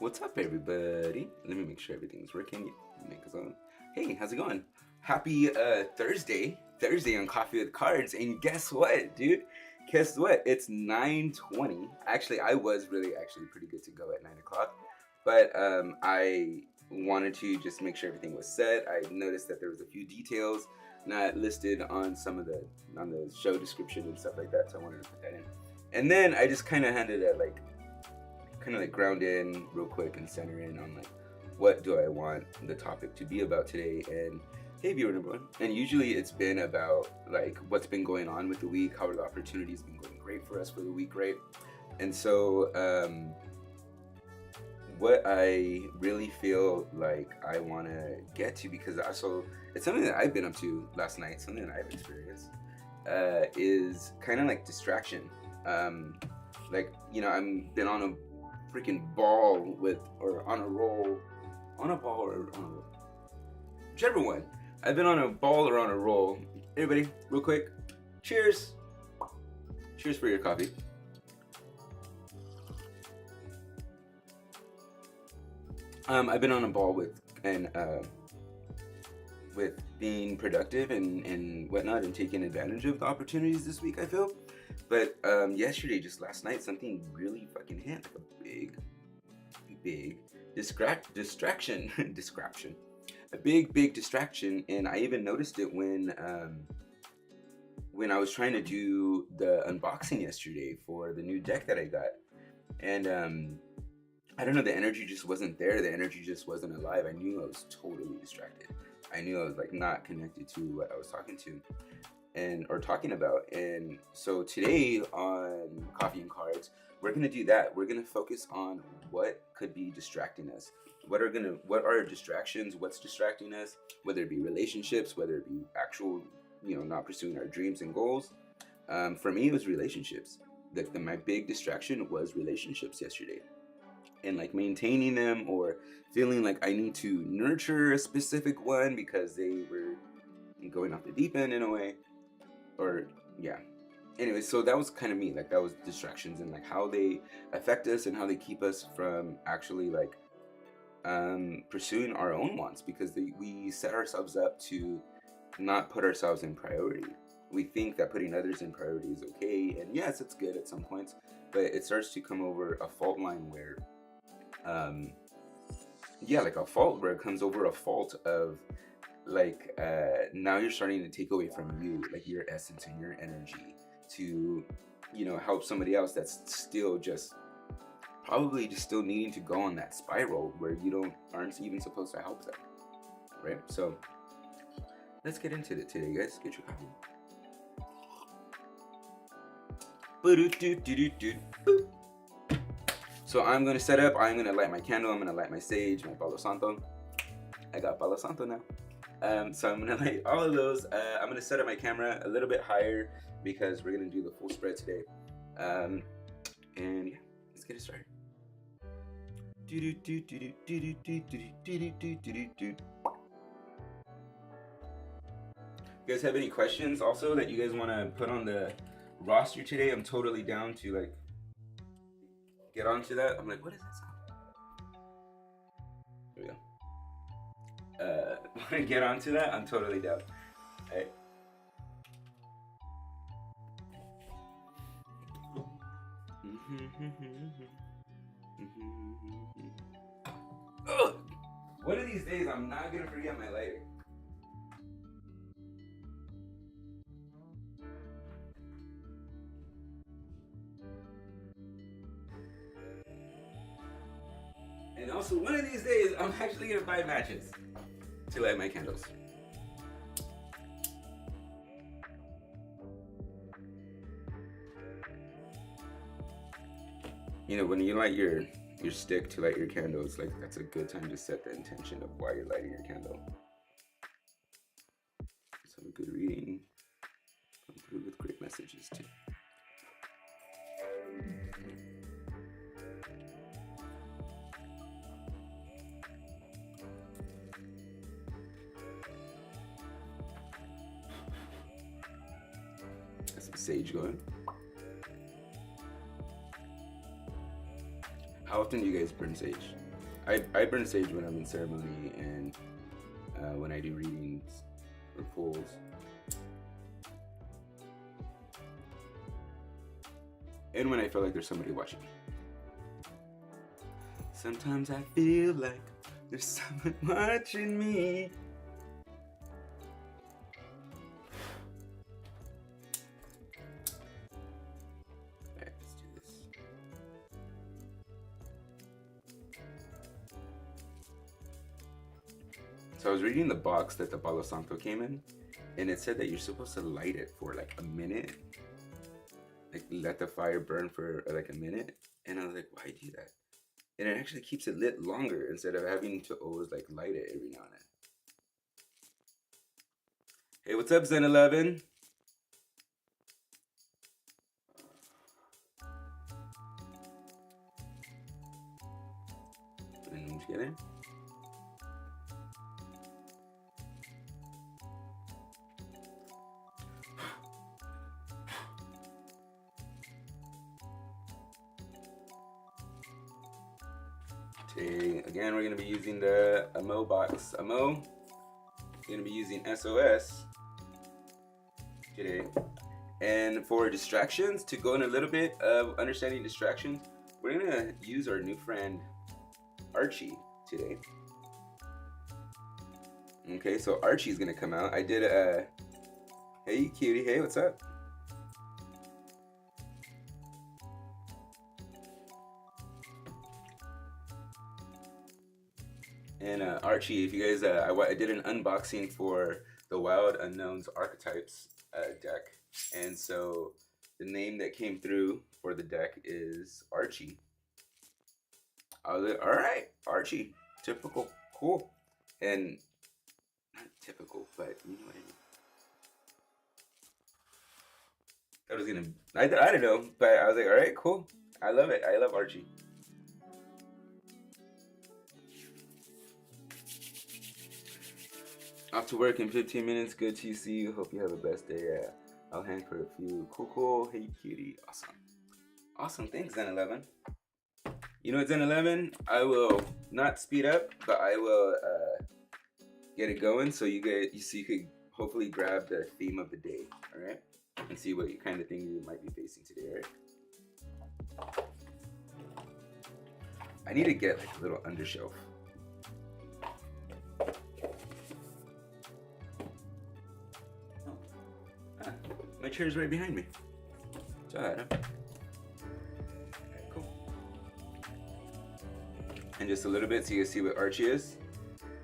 What's up, everybody? Let me make sure everything's working. Hey, how's it going? Happy Thursday on Coffee with Cards. And guess what, dude? Guess what? It's 9:20. Actually, I was really pretty good to go at 9 o'clock. But I wanted to just make sure everything was set. I noticed that there was a few details not listed on on the show description and stuff like that, so I wanted to put that in. And then I just kind of handed it like ground in real quick and center in on like what do I want the topic to be about today. And hey, viewer number one. And usually it's been about like what's been going on with the week, how are the opportunities been going great for us for the week, right? And so what I really feel like I want to get to, because also it's something that I've been up to last night, something that I've experienced, is kind of like distraction. Like, you know, I've been on a freaking ball or on a roll, whichever one. I've been on a ball or on a roll. Everybody, real quick, cheers. Cheers for your coffee. I've been on a ball with being productive and whatnot, and taking advantage of the opportunities this week, I feel. But yesterday, just last night, something really fucking hit, like a big distraction. A big distraction. And I even noticed it when I was trying to do the unboxing yesterday for the new deck that I got. And I don't know, the energy just wasn't there. The energy just wasn't alive. I knew I was totally distracted. I knew I was like not connected to what I was talking about. And so today on Coffee and Cards, we're gonna do that. We're gonna focus on what could be distracting us. What are distractions? What's distracting us? Whether it be relationships, whether it be actual, not pursuing our dreams and goals. For me, it was relationships. My big distraction was relationships yesterday. And like maintaining them, or feeling like I need to nurture a specific one because they were going off the deep end in a way. Or yeah. Anyway, so that was kind of me. Like, that was distractions and like how they affect us and how they keep us from actually like pursuing our own wants, because we set ourselves up to not put ourselves in priority. We think that putting others in priority is okay, and yes, it's good at some points, but it starts to come over a fault line where like a fault where it comes over a fault of like now you're starting to take away from you, like your essence and your energy to help somebody else that's still just probably just still needing to go on that spiral where you aren't even supposed to help them, right? So let's get into it today, guys. Get your coffee. So I'm gonna set up. I'm gonna light my candle. I'm gonna light my sage, my Palo Santo. I got Palo Santo now. So I'm gonna light all of those. I'm gonna set up my camera a little bit higher because we're gonna do the full spread today. And yeah, let's get it started. You guys have any questions also that you guys want to put on the roster today? I'm totally down to like get onto that. I'm like, what is that sound? There we go. Want to get onto that? I'm totally down. All right. Ugh. One of these days, I'm not gonna forget my lighter. And also, one of these days, I'm actually gonna buy matches to light my candles. When you light your stick to light your candles, like that's a good time to set the intention of why you're lighting your candle. Some good reading, come through with great messages too. Got some sage going. How often do you guys burn sage? I burn sage when I'm in ceremony and when I do readings or pulls. And when I feel like there's somebody watching me. Sometimes I feel like there's someone watching me. Alright, let's do this. So I was reading the box that the Palo Santo came in, and it said that you're supposed to light it for like a minute. Like let the fire burn for like a minute. And I was like, why do that? And it actually keeps it lit longer instead of having to always like light it every now and then. Hey, what's up, Zen 11? Putting them together. Today, again, we're going to be using the Amo box. Amo, we're going to be using SOS today. And for distractions, to go in a little bit of understanding distractions, we're going to use our new friend Archy today. Okay, so Archy's going to come out. I did a... Hey, cutie. Hey, what's up? And Archy, if you guys, I did an unboxing for the Wild Unknowns Archetypes deck, and so the name that came through for the deck is Archy. I was like, all right, Archy, typical, cool, and not typical, but you know what I mean. I don't know, but I was like, all right, cool, I love it. I love Archy. Off to work in 15 minutes. Good to see you. Hope you have a best day. I'll hang for a few. Cool. Hey, cutie. Awesome. Thanks, Zen11. You know what, Zen11? I will not speed up, but I will get it going so you could hopefully grab the theme of the day. All right, and see what kind of thing you might be facing today. All right. I need to get like a little undershelf. My chair's right behind me. It's alright, huh? Alright, cool. And just a little bit so you can see what Archy is.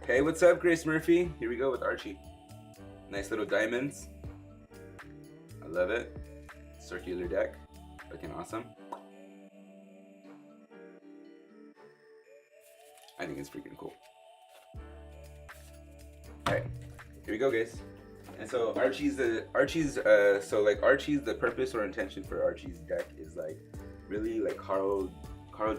Hey, what's up, Grace Murphy? Here we go with Archy. Nice little diamonds. I love it. Circular deck. Looking awesome. I think it's freaking cool. Alright, here we go, guys. And so Archy's the purpose or intention for Archy's deck is like really like Carl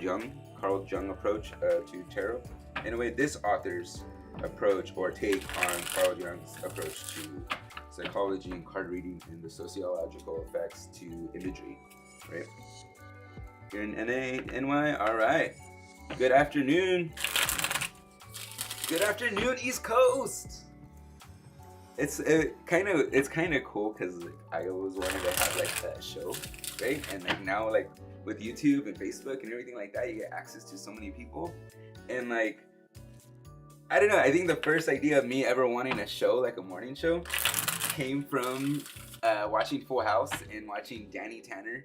Jung approach to tarot. In a way, this author's approach or take on Carl Jung's approach to psychology and card reading and the sociological effects to imagery, right? You're in NA, NY, all right. Good afternoon. Good afternoon, East Coast. It's kind of cool because like, I always wanted to have like a show, right? And like now like with YouTube and Facebook and everything like that, you get access to so many people. And like I don't know, I think the first idea of me ever wanting a show, like a morning show, came from watching Full House and watching Danny Tanner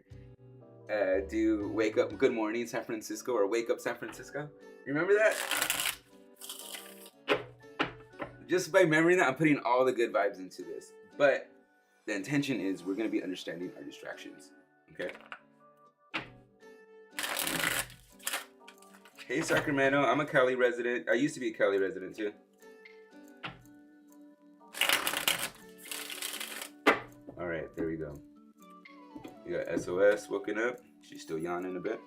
do Wake Up Good Morning San Francisco or Wake Up San Francisco. Remember that? Just by remembering that, I'm putting all the good vibes into this. But the intention is we're going to be understanding our distractions. Okay? Hey, Sacramento. I'm a Cali resident. I used to be a Cali resident, too. All right, there we go. We got SOS woken up. She's still yawning a bit.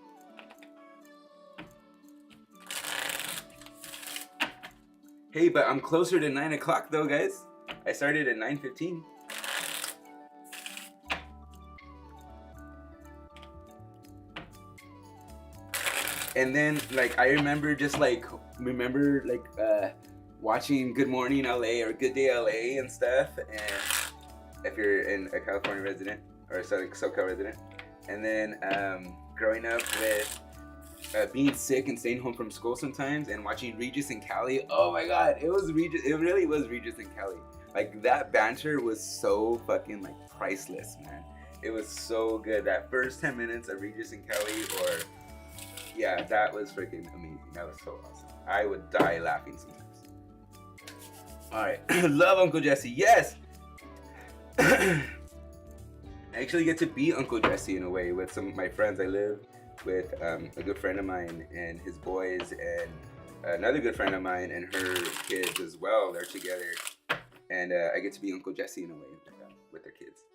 Hey, but I'm closer to 9 o'clock though, guys. I started at 9:15. And then like I remember watching Good Morning LA or Good Day LA and stuff. And if you're in a California resident or SoCal resident, and then growing up with being sick and staying home from school sometimes and watching Regis and Callie. Oh my god, it really was Regis and Callie. Like that banter was so fucking like priceless, man. It was so good. That first 10 minutes of Regis and Kelly, yeah, that was freaking amazing. That was so awesome. I would die laughing sometimes. All right, love Uncle Jesse. Yes. I actually get to be Uncle Jesse in a way with some of my friends. I live with a good friend of mine and his boys, and another good friend of mine and her kids as well. They're together, and I get to be Uncle Jesse in a way with their kids.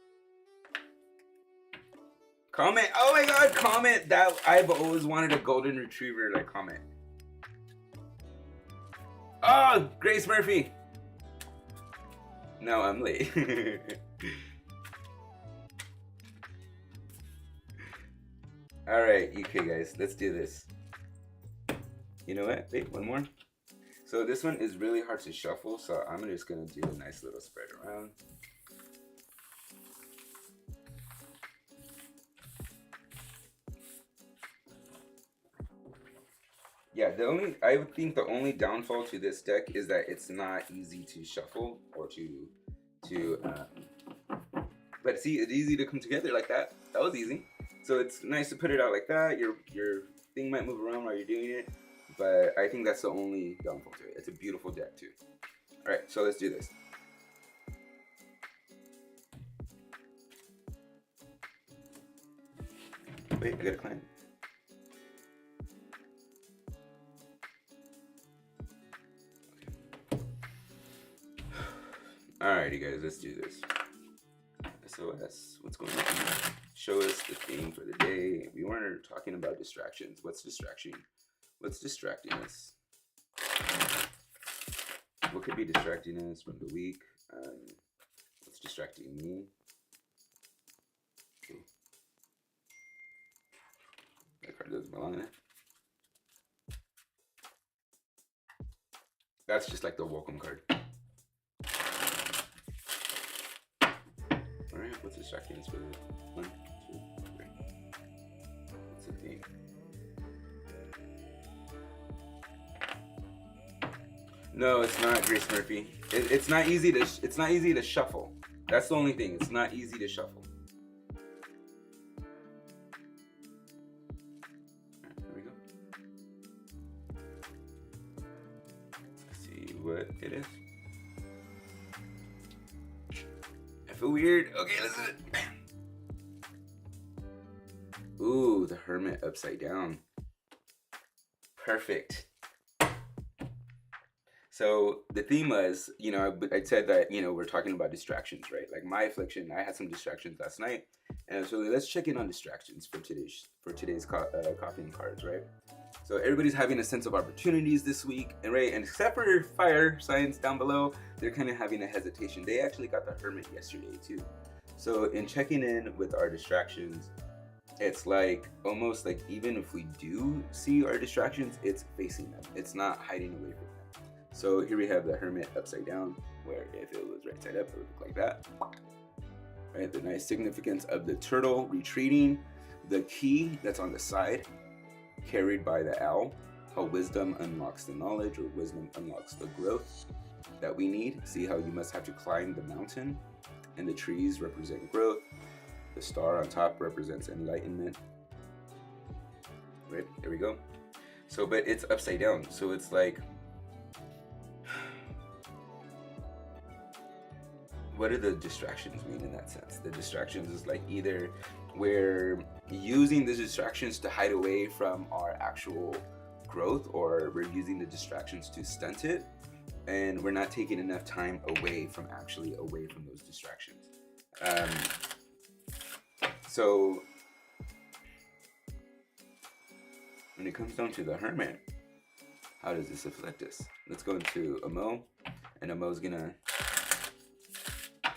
Comment. Oh my god, comment that I've always wanted a golden retriever, like comment. Oh, Grace Murphy. No, I'm late. All right, okay guys, let's do this. You know what? Wait, one more. So this one is really hard to shuffle, so I'm just gonna do a nice little spread around. Yeah, I would think the only downfall to this deck is that it's not easy to shuffle or but see, it's easy to come together like that. That was easy. So it's nice to put it out like that. Your thing might move around while you're doing it, but I think that's the only downfall to it. It's a beautiful deck too. All right, so let's do this. Wait, I gotta climb. Alrighty guys, let's do this. SOS, what's going on? Show us the theme for the day. We weren't talking about distractions. What's distraction? What's distracting us? What could be distracting us from the week? What's distracting me? Okay. That card doesn't belong in it. That's just like the welcome card. Alright, what's distracting us for the 1, 2, 3? What's the theme? No, it's not Grace Murphy. It's not easy to shuffle. That's the only thing. It's not easy to shuffle. Alright, there we go. Let's see what it is. I feel weird. Okay, let's do it. Ooh, the Hermit upside down. Perfect. So the theme was, I said that, we're talking about distractions, right? Like my affliction, I had some distractions last night. And so let's check in on distractions for today's coffee and cards, right? So everybody's having a sense of opportunities this week, and right, and except for fire signs down below, they're kind of having a hesitation. They actually got the Hermit yesterday too. So in checking in with our distractions, it's like almost like even if we do see our distractions, it's facing them. It's not hiding away from them. So here we have the Hermit upside down, where if it was right side up, it would look like that. Right, the nice significance of the turtle retreating, the key that's on the side, carried by the owl, how wisdom unlocks the knowledge, or wisdom unlocks the growth that we need. See how you must have to climb the mountain, and the trees represent growth. The star on top represents enlightenment. Right, there we go. So, but it's upside down, so it's like, what do the distractions mean in that sense? The distractions is like either we're using the distractions to hide away from our actual growth, or we're using the distractions to stunt it, and we're not taking enough time away from those distractions. So when it comes down to the Hermit, how does this affect us? Let's go into Amo, and Amo's gonna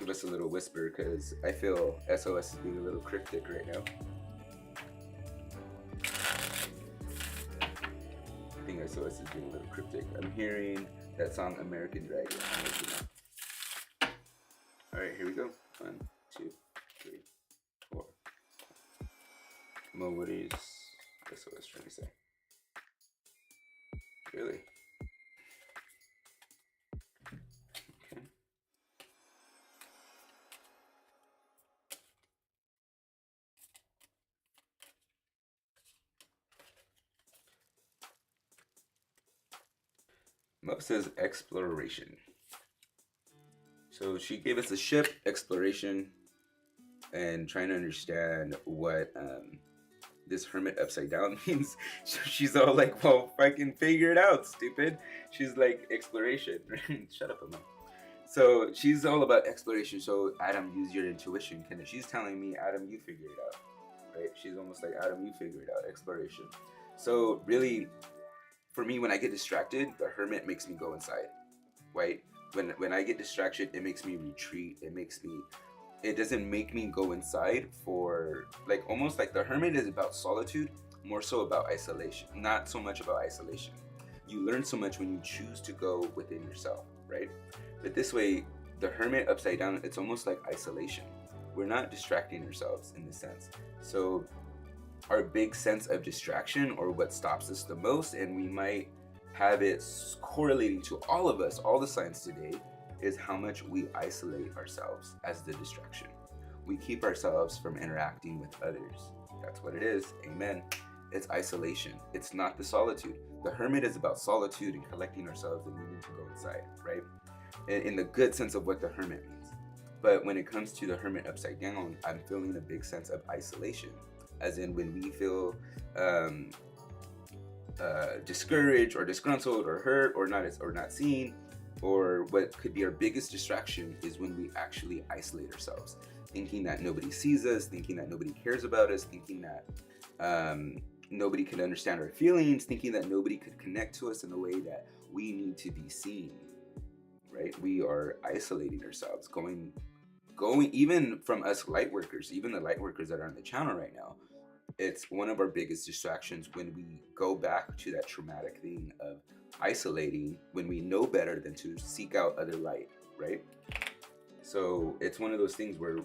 give us a little whisper, because I feel SOS is being a little cryptic right now. SOS is being a little cryptic. I'm hearing that song American Dragon. Alright, here we go. 1, 2, 3, 4. Mo, what is SOS trying to say? Really? Okay. Mo says exploration. So she gave us a ship, exploration, and trying to understand what this hermit upside down means. So she's all like, well, if I can figure it out, stupid. She's like, exploration. Shut up, Emma. So she's all about exploration. So Adam, use your intuition. She's telling me, Adam, you figure it out. Right? She's almost like, Adam, you figure it out. Exploration. So really, for me, when I get distracted, the hermit makes me go inside. Right? When I get distracted, it makes me retreat. It doesn't make me go inside for, like, almost like the hermit is about solitude, more so about isolation. Not so much about isolation. You learn so much when you choose to go within yourself, right? But this way, the hermit upside down, it's almost like isolation. We're not distracting ourselves in this sense. So our big sense of distraction, or what stops us the most, and we might have it correlating to all of us, all the signs today, is how much we isolate ourselves as the distraction. We keep ourselves from interacting with others. That's what it is. Amen. It's isolation. It's not the solitude. The hermit is about solitude and collecting ourselves and needing to go inside, right? In the good sense of what the hermit means. But when it comes to the hermit upside down, I'm feeling a big sense of isolation. As in when we feel discouraged or disgruntled or hurt or not seen, or what could be our biggest distraction is when we actually isolate ourselves, thinking that nobody sees us, thinking that nobody cares about us, thinking that nobody could understand our feelings, thinking that nobody could connect to us in the way that we need to be seen, right? We are isolating ourselves, going even from us light workers, even the light workers that are on the channel right now. It's one of our biggest distractions when we go back to that traumatic thing of isolating when we know better than to seek out other light, right? So it's one of those things where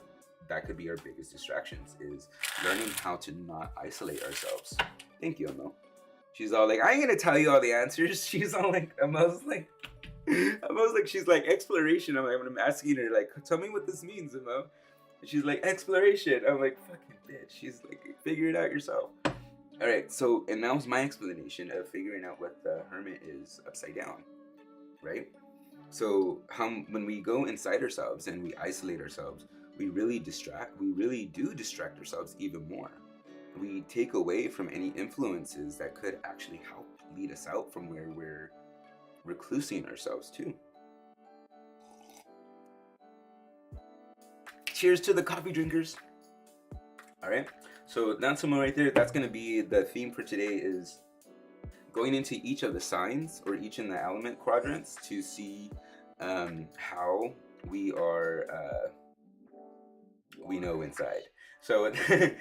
that could be our biggest distractions, is learning how to not isolate ourselves. Thank you, Emo. She's all like, I ain't gonna tell you all the answers. She's all like, Emo's like, she's like, exploration. I'm asking her, like, tell me what this means, Emo. And she's like, exploration. I'm like, fucking bitch. She's like, figure it out yourself. All right, so, and that was my explanation of figuring out what the hermit is upside down, right? So when we go inside ourselves and we isolate ourselves, we really do distract ourselves even more. We take away from any influences that could actually help lead us out from where we're reclusing ourselves to. Cheers to the coffee drinkers. All right, so that's someone right there. That's going to be the theme for today, is going into each of the signs or each in the element quadrants to see how we are, we know inside. So we're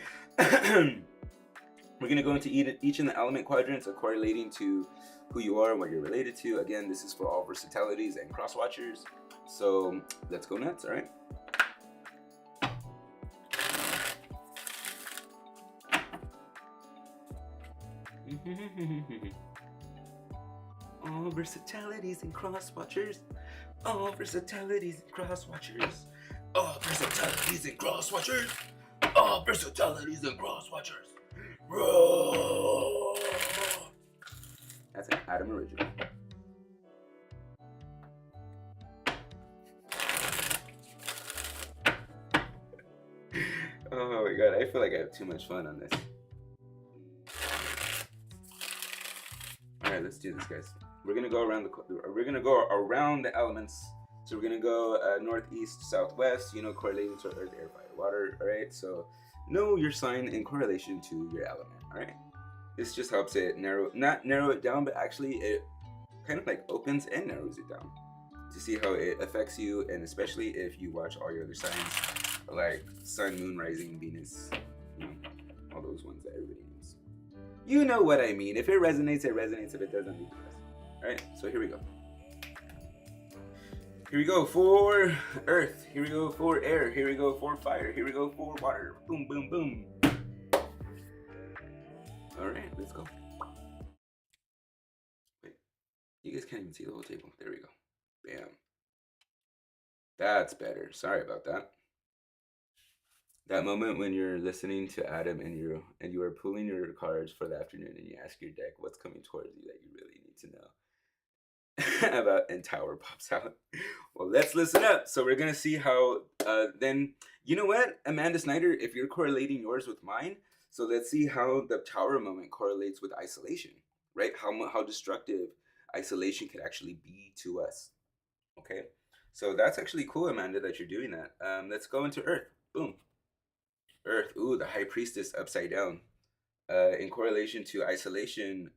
going to go into each in the element quadrants, correlating to who you are, what you're related to. Again, this is for all versatilities and cross watchers. So let's go nuts, all right? All versatilities and cross watchers. All versatilities and cross watchers. All versatilities and cross watchers. All versatilities and cross watchers. Roar. That's an Adam original. Oh my god, I feel like I have too much fun on this. Alright, let's do this, guys. We're gonna go around the elements. So we're gonna go northeast, southwest, correlating to earth, air, fire, water. Alright, so know your sign in correlation to your element. Alright, this just helps it not narrow it down, but actually it kind of like opens and narrows it down to see how it affects you, and especially if you watch all your other signs like sun, moon, rising, Venus, all those ones that everybody knows. You know what I mean. If it resonates, it resonates. If it doesn't, leave the rest. All right, so here we go. Here we go for earth. Here we go for air. Here we go for fire. Here we go for water. Boom, boom, boom. All right, let's go. Wait, you guys can't even see the whole table. There we go. Bam. That's better. Sorry about that. That moment when you're listening to Adam and you are pulling your cards for the afternoon and you ask your deck what's coming towards you that you really need to know. About and tower pops out. Well, let's listen up. So we're gonna see how then you know what, Amanda Snyder, if you're correlating yours with mine, so let's see how the tower moment correlates with isolation, right? How destructive isolation could actually be to us. Okay, so that's actually cool, Amanda, that you're doing that. Let's go into Earth. Boom. Earth. Ooh, the High Priestess upside down. In correlation to isolation,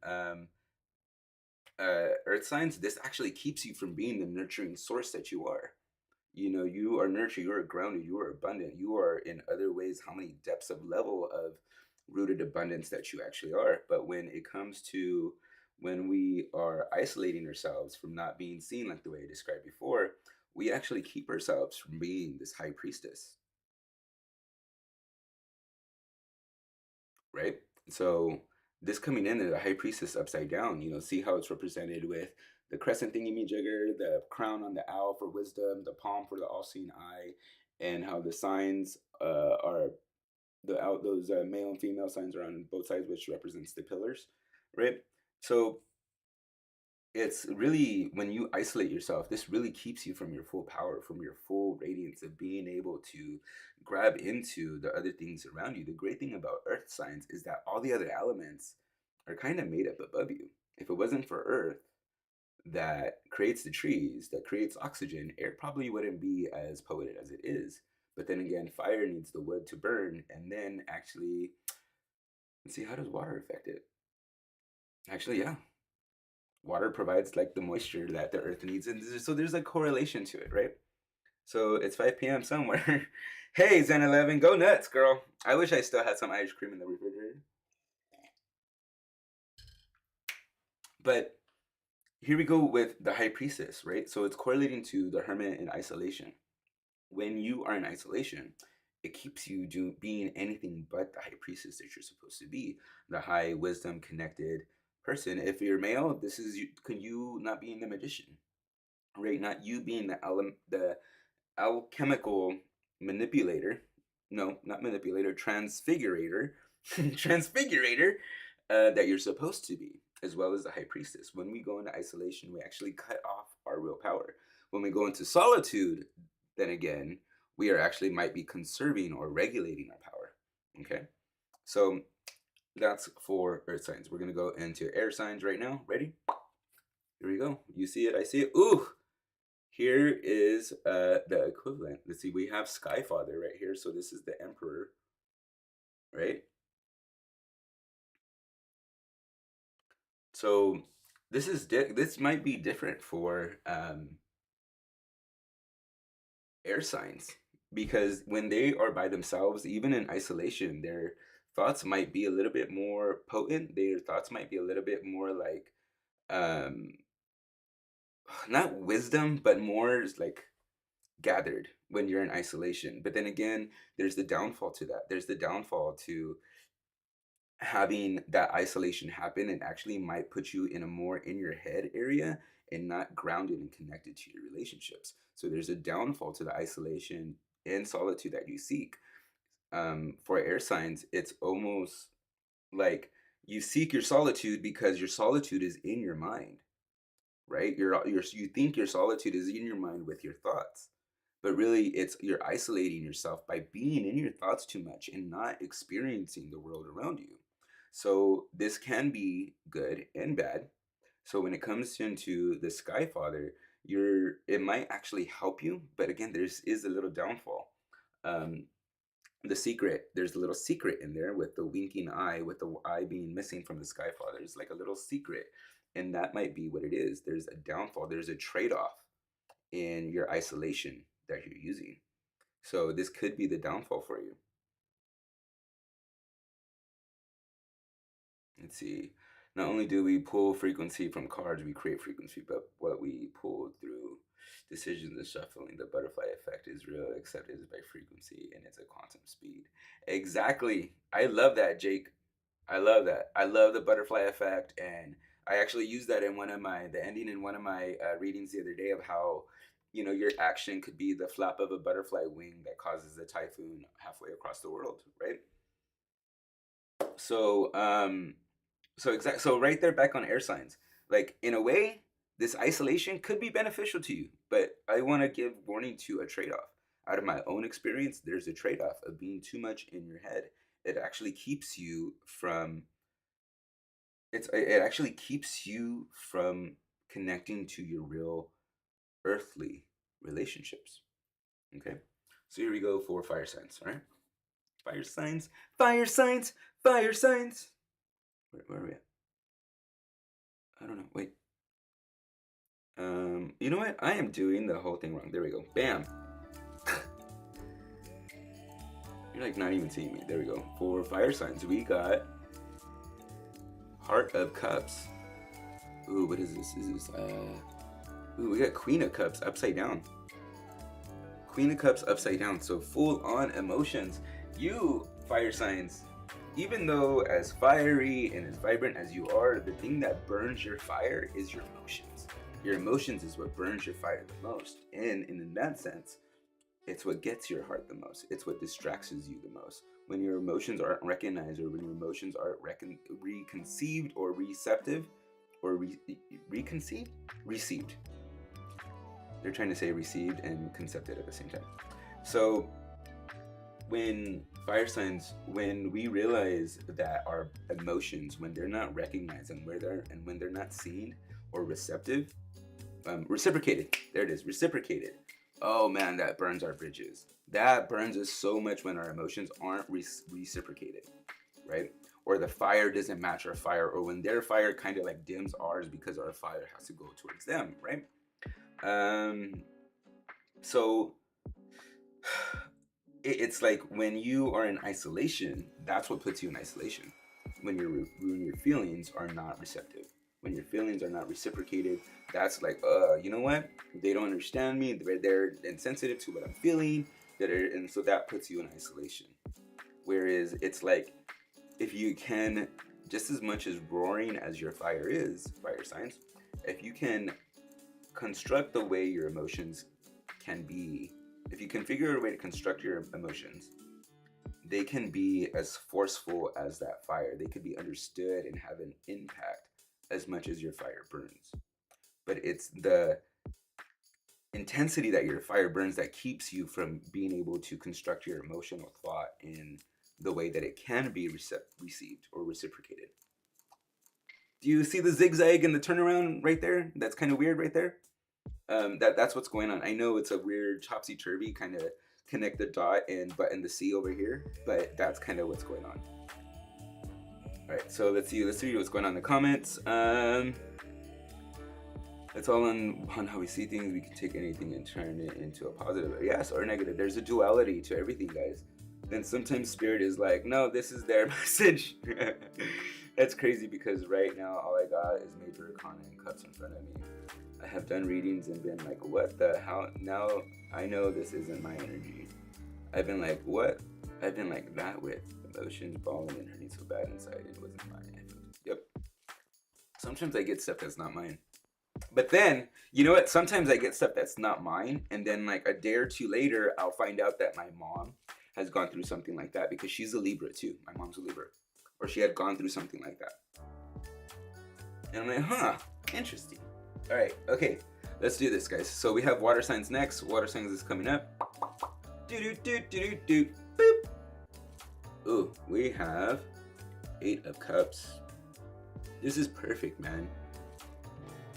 earth signs, this actually keeps you from being the nurturing source that you are. You know, you are nurtured, you are grounded, you are abundant, you are in other ways how many depths of level of rooted abundance that you actually are. But when it comes to when we are isolating ourselves from not being seen like the way I described before, we actually keep ourselves from being this high priestess, right? So this coming in the high priestess upside down, you know, see how it's represented with the crescent thingy jigger, the crown on the owl for wisdom, the palm for the all-seeing eye, and how the signs are those male and female signs are on both sides, which represents the pillars, right? So it's really when you isolate yourself, this really keeps you from your full power, from your full radiance of being able to grab into the other things around you. The great thing about earth signs is that all the other elements are kind of made up above you. If it wasn't for earth that creates the trees, that creates oxygen, air probably wouldn't be as potent as it is. But then again, fire needs the wood to burn, and then actually, let's see, how does water affect it? Actually, yeah, water provides like the moisture that the earth needs, and so there's a correlation to it, right? So it's 5 p.m. somewhere. Hey, Zen 11, go nuts, girl. I wish I still had some ice cream in the refrigerator. But here we go with the high priestess, right? So it's correlating to the hermit in isolation. When you are in isolation, it keeps you being anything but the high priestess that you're supposed to be, the high wisdom connected person. If you're male, this is you, can you not being the magician, right? Not you being the alchemical manipulator. No, not manipulator, transfigurator, transfigurator that you're supposed to be, as well as the high priestess. When we go into isolation, we actually cut off our real power. When we go into solitude, then again, we are actually might be conserving or regulating our power. Okay, so that's for earth signs. We're gonna go into air signs right now. Ready? Here we go. You see it, I see it. Ooh, here is the equivalent. Let's see, we have Skyfather right here. So this is the Emperor, right? So this might be different for air signs because when they are by themselves, even in isolation, their thoughts might be a little bit more potent. Their thoughts might be a little bit more like um not wisdom, but more like gathered when you're in isolation. But then again, there's the downfall to that. There's the downfall to having that isolation happen. It actually might put you in a more in your head area and not grounded and connected to your relationships. So there's a downfall to the isolation and solitude that you seek. For air signs, it's almost like you seek your solitude because your solitude is in your mind, right? You think your solitude is in your mind with your thoughts, but really it's you're isolating yourself by being in your thoughts too much and not experiencing the world around you. So this can be good and bad. So when it comes into the Sky Father, it might actually help you, but again, is a little downfall. Um, there's a little secret in there with the winking eye, with the eye being missing from the Sky Father. There's like a little secret, and that might be what it is. There's a downfall. There's a trade-off in your isolation that you're using. So this could be the downfall for you. Let's see. Not only do we pull frequency from cards, we create frequency, but what we pull through decisions and shuffling, the butterfly effect is real, except it is by frequency and it's a quantum speed. Exactly. I love that, Jake. I love that. I love the butterfly effect, and I actually used that in the ending in one of my readings the other day of how, your action could be the flap of a butterfly wing that causes a typhoon halfway across the world, right? So, so right there, back on air signs. Like in a way, this isolation could be beneficial to you, but I want to give warning to a trade-off. Out of my own experience, there's a trade-off of being too much in your head. It actually keeps you from it actually keeps you from connecting to your real earthly relationships. Okay? So here we go for fire signs, all right? Fire signs, fire signs, fire signs. Where are we at? I don't know. Wait. You know what? I am doing the whole thing wrong. There we go. Bam. You're like not even seeing me. There we go. For fire signs, we got Heart of Cups. Ooh, what is this? Ooh, we got Queen of Cups upside down. Queen of Cups upside down. So full on emotions. You, fire signs, even though as fiery and as vibrant as you are, the thing that burns your fire is your emotions. Your emotions is what burns your fire the most. And in that sense, it's what gets your heart the most. It's what distracts you the most. When your emotions aren't recognized, or when your emotions aren't reconceived or receptive, or received. They're trying to say received and concepted at the same time. So when fire signs, when we realize that our emotions, when they're not recognized and when they're not seen or reciprocated, there it is, reciprocated. Oh man, that burns our bridges. That burns us so much when our emotions aren't reciprocated, right? Or the fire doesn't match our fire, or when their fire kind of like dims ours because our fire has to go towards them, right? So it's like when you are in isolation, that's what puts you in isolation. When your feelings are not receptive, when your feelings are not reciprocated, that's like, you know what? They don't understand me. They're insensitive to what I'm feeling. And so that puts you in isolation. Whereas it's like, if you can, just as much as roaring as your fire is, fire signs, if you can construct the way your emotions can be, if you can figure out a way to construct your emotions, they can be as forceful as that fire. They could be understood and have an impact as much as your fire burns. But it's the intensity that your fire burns that keeps you from being able to construct your emotional thought in the way that it can be received or reciprocated. Do you see the zigzag and the turnaround right there? That's kind of weird right there. That's what's going on. I know it's a weird topsy-turvy kind of connect the dot and the C over here, but that's kind of what's going on. All right, so let's see what's going on in the comments. It's all on how we see things. We can take anything and turn it into a positive, yes, or negative. There's a duality to everything, guys. Then sometimes spirit is like, no, this is their message. That's crazy because right now all I got is Major Arcana and Cups in front of me. I have done readings and been like, what the hell? Now I know this isn't my energy. I've been like, what? I've been like that with emotions bawling and hurting so bad inside. It wasn't mine. Yep. Sometimes I get stuff that's not mine. But then, you know what? Sometimes I get stuff that's not mine. And then like a day or two later, I'll find out that my mom has gone through something like that because she's a Libra too. My mom's a Libra. Or she had gone through something like that. And I'm like, huh, interesting. All right, okay, let's do this, guys. So we have water signs next. Water signs is coming up. Boop. Ooh, we have 8 of Cups. This is perfect, man.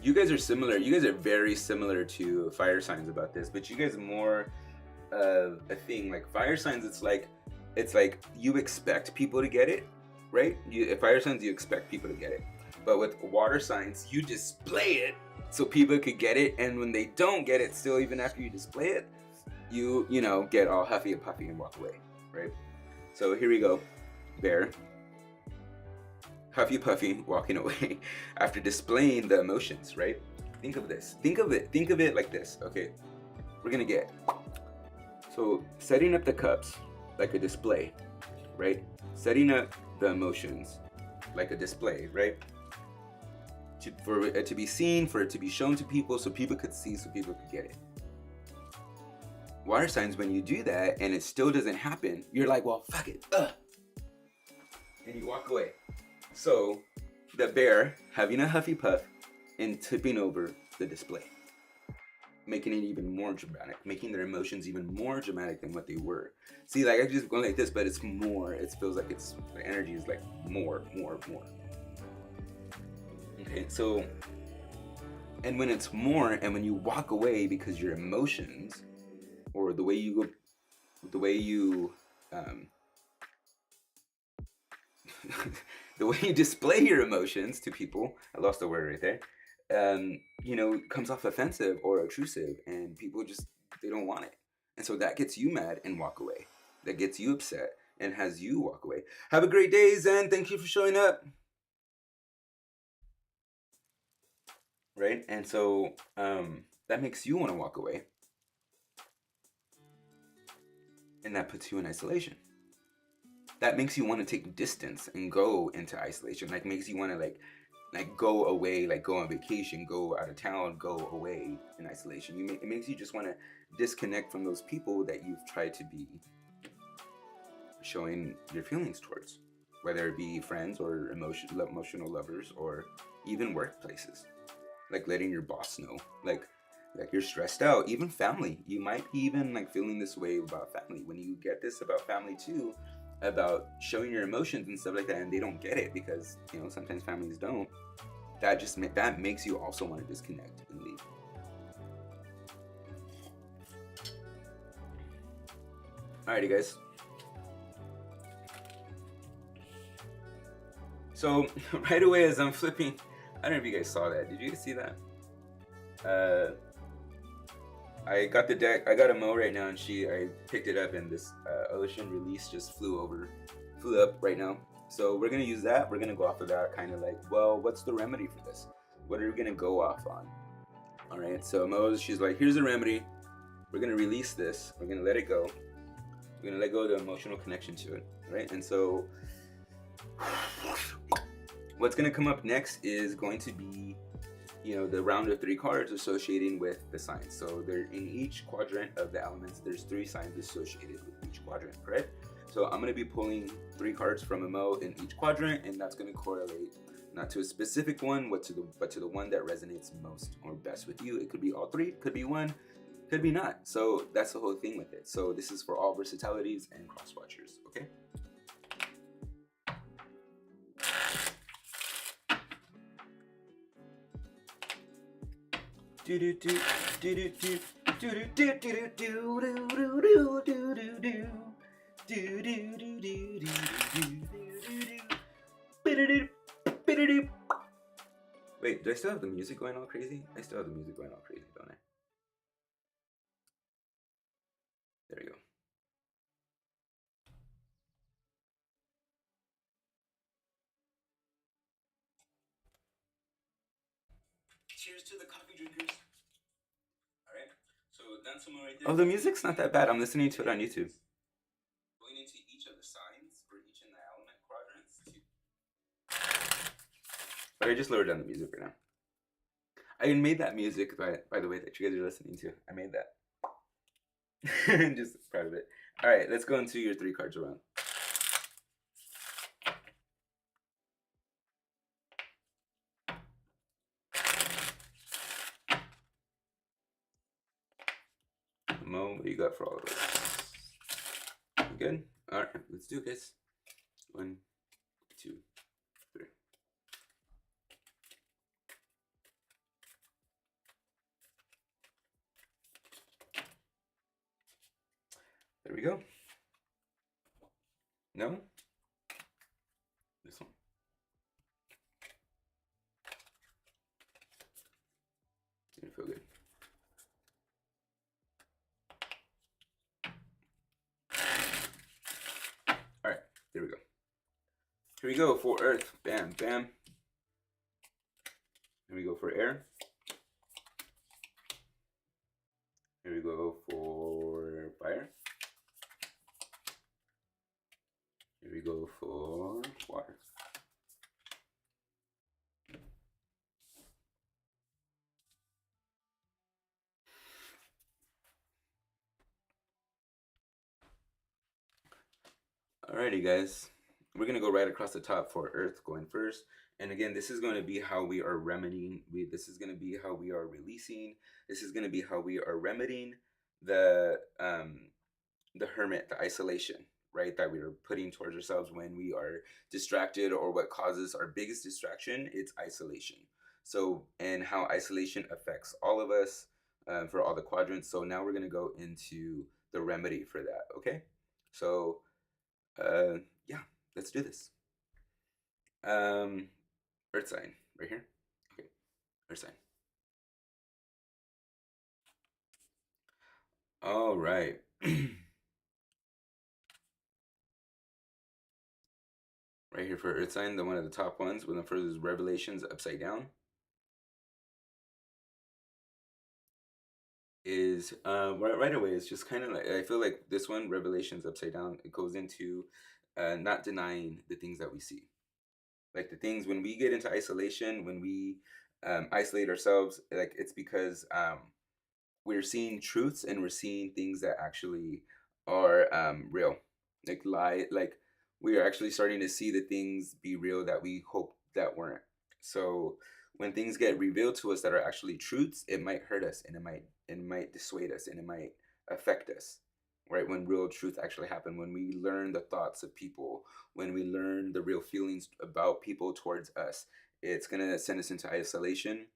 You guys are similar. You guys are very similar to fire signs about this, but you guys are more of a thing. Like fire signs, it's like you expect people to get it, right? Fire signs, you expect people to get it. But with water signs, you display it so people could get it, and when they don't get it still, even after you display it, you get all huffy and puffy and walk away, right? So here we go. Bear. huffy puffy, walking away after displaying the emotions, right? Think of this. Think of it like this. Okay, we're gonna get, so setting up the cups like a display, right? Setting up the emotions like a display, right? For it to be seen, for it to be shown to people, so people could see, so people could get it. Water signs, when you do that and it still doesn't happen, you're like, well, fuck it, and you walk away. So the bear having a huffy puff and tipping over the display, making it even more dramatic, making their emotions even more dramatic than what they were. See, like I just going like this, but it's more. It feels like it's, the energy is like more. Okay, so, and when it's more, and when you walk away because your emotions, or the way you the way you display your emotions to people, I lost the word right there, you know, comes off offensive or obtrusive, and people just, they don't want it. And so that gets you mad and walk away. That gets you upset and has you walk away. Have a great day, Zen. Thank you for showing up. Right? And so that makes you want to walk away. And that puts you in isolation. That makes you want to take distance and go into isolation. Like makes you want to like go away, like go on vacation, go out of town, go away in isolation. It makes you just want to disconnect from those people that you've tried to be showing your feelings towards, whether it be friends or emotional lovers, or even workplaces. Like letting your boss know, like you're stressed out. Even family, you might be even like feeling this way about family. When you get this about family too, about showing your emotions and stuff like that, and they don't get it because, you know, sometimes families don't. That makes you also want to disconnect and leave. Alrighty, guys. So right away as I'm flipping, I don't know if you guys saw that. Did you guys see that? I got the deck. I got a Mo right now, and I picked it up, and this Ocean Release just flew up right now. So we're gonna use that. We're gonna go off of that, kind of like, well, what's the remedy for this? What are we gonna go off on? All right. So Mo, she's like, here's the remedy. We're gonna release this. We're gonna let it go. We're gonna let go of the emotional connection to it, right? And so what's gonna come up next is going to be, you know, the round of 3 cards associating with the signs. So they're in each quadrant of the elements. There's 3 signs associated with each quadrant, correct? So I'm going to be pulling 3 cards from a Mo in each quadrant, and that's going to correlate not to a specific one, but to the one that resonates most or best with you. It could be all 3, could be 1, could be not. So that's the whole thing with it. So this is for all versatilities and cross watchers. Okay. Wait, do I still have the music going all crazy? I still have the music going all crazy, don't I? There we go. Cheers to the coffee drinkers. All right. So that's some right there. Oh, the music's not that bad. I'm listening to it on YouTube. Going into each of the signs or each in the element quadrants. But I just lowered down the music right now. I made that music, by the way, that you guys are listening to. I made that. Just proud of it. All right, let's go into your 3 cards around. Mo, what do you got for all of us? You good? All right, let's do this. 1, 2, 3. There we go. No? This one. Didn't feel good. All right, there we go. Here we go for earth. Bam, bam. Here we go for air. Here we go for fire. Here we go for water. Alrighty, guys. We're going to go right across the top for earth going first. And again, this is going to be how we are remedying. This is going to be how we are releasing. This is going to be how we are remedying the hermit, the isolation, right? That we are putting towards ourselves when we are distracted, or what causes our biggest distraction. It's isolation. So, and how isolation affects all of us for all the quadrants. So now we're going to go into the remedy for that. Okay. So, yeah, let's do this. Earth sign right here. Okay, earth sign. All right. Right here for earth sign, the one of the top ones, when the first is Revelations upside down, is right away. It's just kind of like, I feel like this one, Revelations upside down, it goes into not denying the things that we see. Like the things when we get into isolation, when we isolate ourselves, like it's because we're seeing truths and we're seeing things that actually are real, like we are actually starting to see the things be real that we hope that weren't. So when things get revealed to us that are actually truths, it might hurt us, and it might dissuade us, and it might affect us, right? When real truth actually happen, when we learn the thoughts of people, when we learn the real feelings about people towards us, it's going to send us into isolation.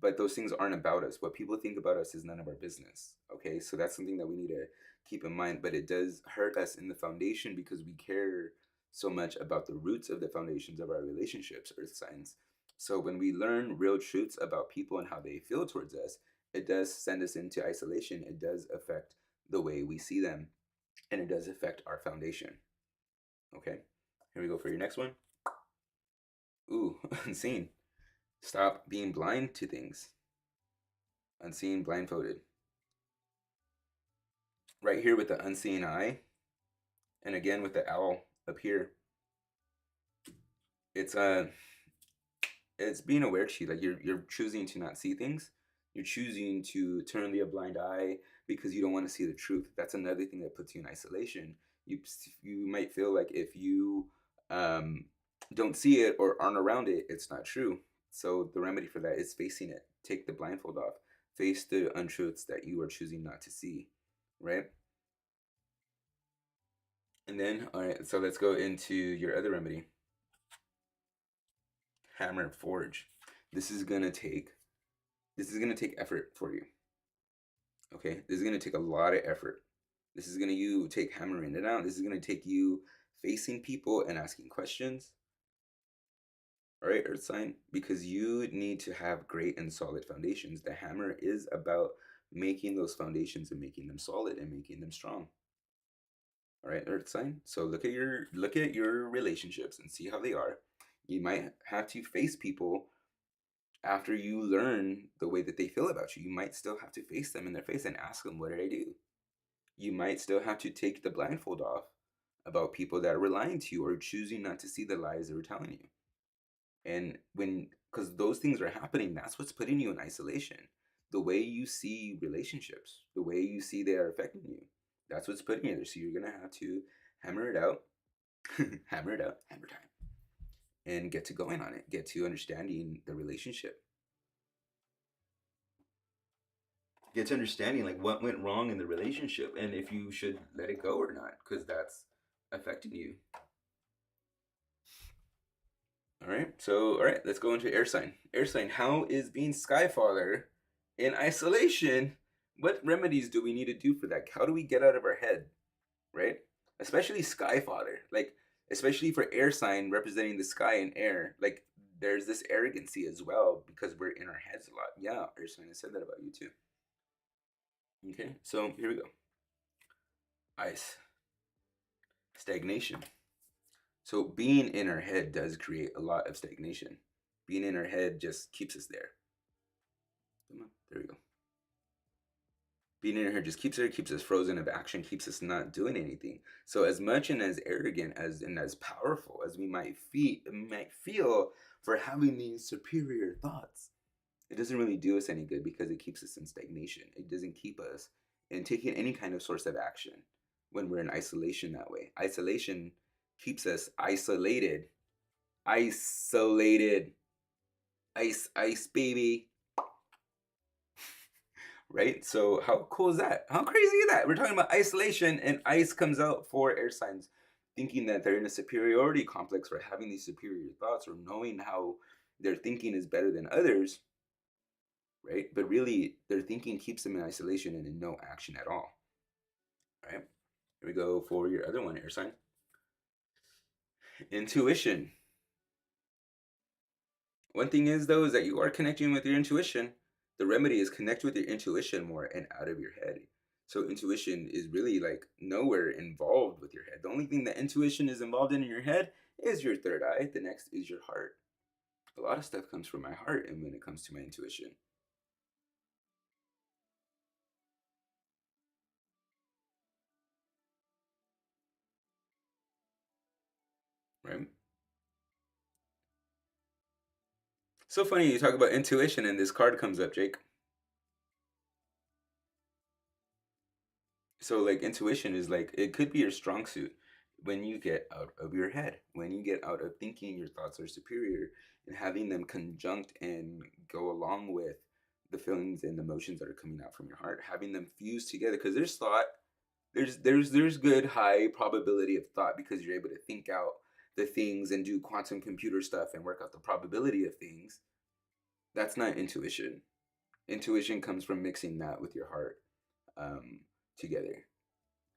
But those things aren't about us. What people think about us is none of our business. Okay, so that's something that we need to keep in mind. But it does hurt us in the foundation because we care so much about the roots of the foundations of our relationships, earth signs. So when we learn real truths about people and how they feel towards us, it does send us into isolation. It does affect the way we see them, and it does affect our foundation. Okay, here we go for your next one. Ooh, unseen. Stop being blind to things. Unseen, blindfolded. Right here with the unseen eye, and again with the owl up here, it's it's being aware to you. Like you're choosing to not see things. You're choosing to turn the blind eye because you don't want to see the truth. That's another thing that puts you in isolation. You might feel like if you don't see it or aren't around it, it's not true. So the remedy for that is facing it. Take the blindfold off. Face the untruths that you are choosing not to see, right? And then, all right, so let's go into your other remedy. Hammer and forge. This is gonna take effort for you. Okay, this is gonna take a lot of effort. This is gonna you take hammering it out. This is gonna take you facing people and asking questions. All right, earth sign, because you need to have great and solid foundations. The hammer is about making those foundations and making them solid and making them strong. All right, earth sign. So look at your relationships and see how they are. You might have to face people after you learn the way that they feel about you. You might still have to face them in their face and ask them, what did I do? You might still have to take the blindfold off about people that are lying to you or choosing not to see the lies they were telling you. And because those things are happening, that's what's putting you in isolation. The way you see relationships, the way you see they are affecting you, that's what's putting you there. So you're going to have to hammer it out, hammer it out, hammer time, and get to going on it, get to understanding the relationship. Get to understanding like what went wrong in the relationship and if you should let it go or not, because that's affecting you. All right, let's go into air sign. Air sign, how is being Skyfather in isolation? What remedies do we need to do for that? How do we get out of our head, right? Especially Skyfather, like especially for air sign representing the sky and air, like there's this arrogancy as well because we're in our heads a lot. Yeah, air sign, I said that about you too. Okay, so here we go. Ice. Stagnation. So being in our head does create a lot of stagnation. Being in our head just keeps us there. Come on, there we go. Being in our head just keeps us frozen of action, keeps us not doing anything. So as much and as arrogant as powerful as we might feel for having these superior thoughts, it doesn't really do us any good because it keeps us in stagnation. It doesn't keep us in taking any kind of source of action when we're in isolation that way. Isolation keeps us isolated. Isolated. Ice, baby. Right? So how cool is that? How crazy is that? We're talking about isolation and ice comes out for air signs thinking that they're in a superiority complex for having these superior thoughts or knowing how their thinking is better than others, right? But really, their thinking keeps them in isolation and in no action at all, right? Here we go for your other one, air sign. Intuition. One thing is, though, is that you are connecting with your intuition. The remedy is connect with your intuition more and out of your head. So intuition is really like nowhere involved with your head. The only thing that intuition is involved in your head is your third eye. The next is your heart. A lot of stuff comes from my heart and when it comes to my intuition. Right? So funny you talk about intuition and this card comes up, Jake. So like intuition is like it could be your strong suit when you get out of your head, when you get out of thinking your thoughts are superior and having them conjunct and go along with the feelings and emotions that are coming out from your heart, having them fuse together because there's thought, there's good high probability of thought because you're able to think out the things and do quantum computer stuff and work out the probability of things. That's not intuition. Intuition comes from mixing that with your heart um, together.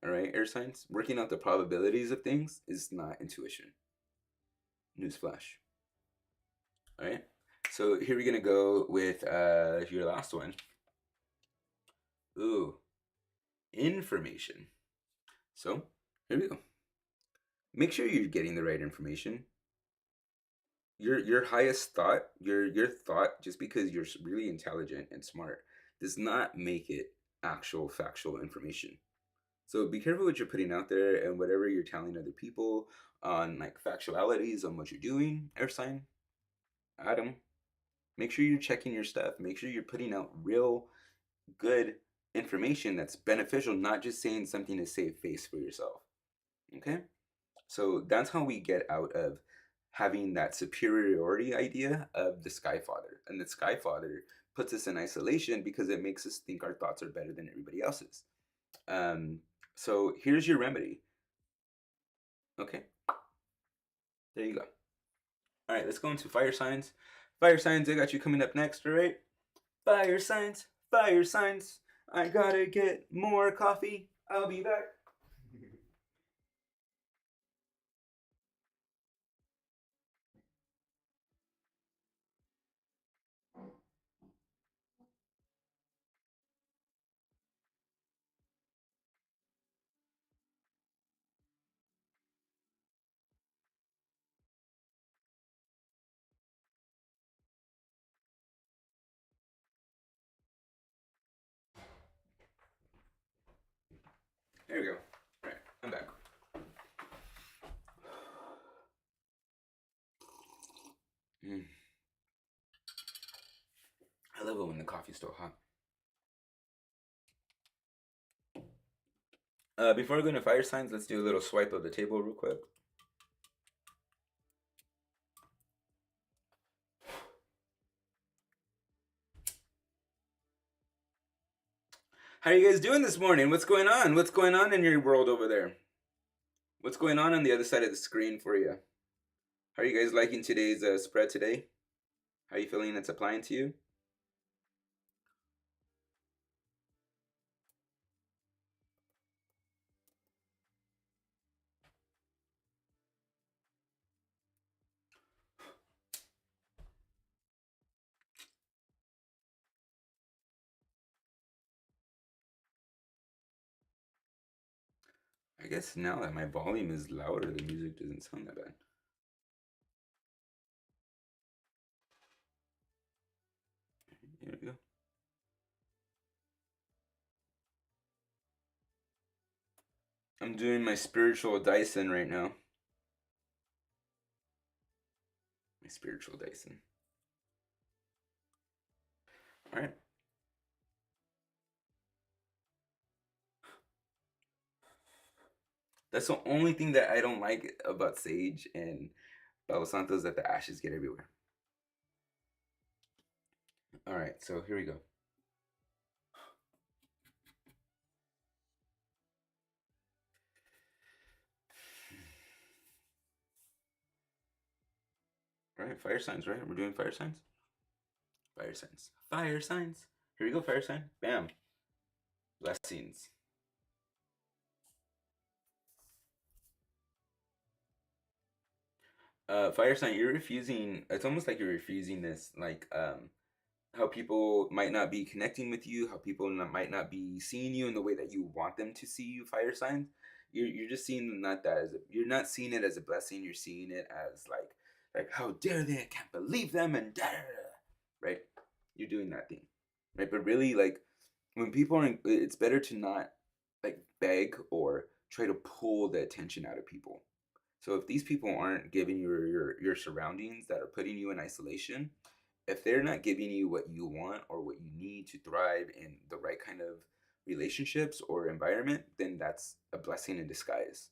All right, air signs. Working out the probabilities of things is not intuition. Newsflash. All right. So here we're gonna go with your last one. Ooh, information. So here we go. Make sure you're getting the right information. Your highest thought, your thought, just because you're really intelligent and smart, does not make it actual factual information. So be careful what you're putting out there and whatever you're telling other people on like factualities on what you're doing. Air sign, Adam. Make sure you're checking your stuff. Make sure you're putting out real good information that's beneficial, not just saying something to save face for yourself. Okay? So that's how we get out of having that superiority idea of the Sky Father. And the Sky Father puts us in isolation because it makes us think our thoughts are better than everybody else's. Um, so here's your remedy. Okay, there you go. All right, let's go into fire signs. Fire signs, I got you coming up next, all right? Fire signs, fire signs. I gotta get more coffee. I'll be back. There we go. All right, I'm back. Mm. I love it when the coffee's still hot. Before we go into fire signs, let's do a little swipe of the table real quick. How are you guys doing this morning? What's going on? What's going on in your world over there? What's going on the other side of the screen for you? How are you guys liking today's spread today? How are you feeling it's applying to you? I guess now that my volume is louder, the music doesn't sound that bad. Here we go. I'm doing my spiritual Dyson right now. My spiritual Dyson. All right. That's the only thing that I don't like about Sage and Palo Santo is that the ashes get everywhere. All right, so here we go. All right, fire signs, right? We're doing fire signs? Fire signs. Fire signs. Here we go, fire sign. Bam. Blessings. Fire sign, you're refusing. It's almost like you're refusing this, like how people might not be connecting with you, how people might not be seeing you in the way that you want them to see you. Fire signs, you're just seeing not that as you're not seeing it as a blessing. You're seeing it as like how dare they? I can't believe them and da, da, da, right. You're doing that thing, right? But really, like when people are, it's better to not like beg or try to pull the attention out of people. So if these people aren't giving you your surroundings that are putting you in isolation, if they're not giving you what you want or what you need to thrive in the right kind of relationships or environment, then that's a blessing in disguise,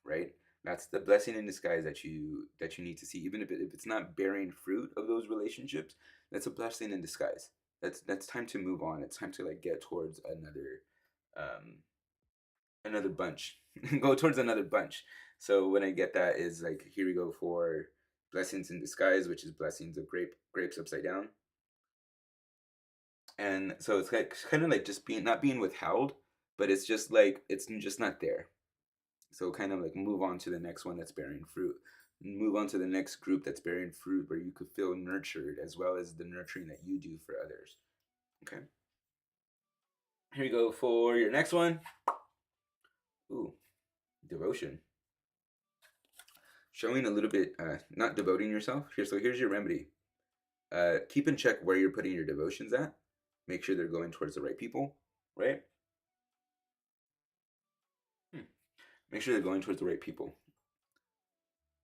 right? That's the blessing in disguise that you need to see. Even if it's not bearing fruit of those relationships, that's a blessing in disguise. That's time to move on. It's time to like get towards um, another bunch. Go towards another bunch. So when I get that is like here we go for blessings in disguise, which is blessings of grapes upside down. And so it's like kind of like just being not being withheld, but it's just like it's just not there. So kind of like move on to the next one that's bearing fruit. Move on to the next group that's bearing fruit where you could feel nurtured as well as the nurturing that you do for others. Okay. Here you go for your next one. Ooh, devotion. Showing a little bit, not devoting yourself. So here's your remedy. Keep in check where you're putting your devotions at. Make sure they're going towards the right people, right? Make sure they're going towards the right people.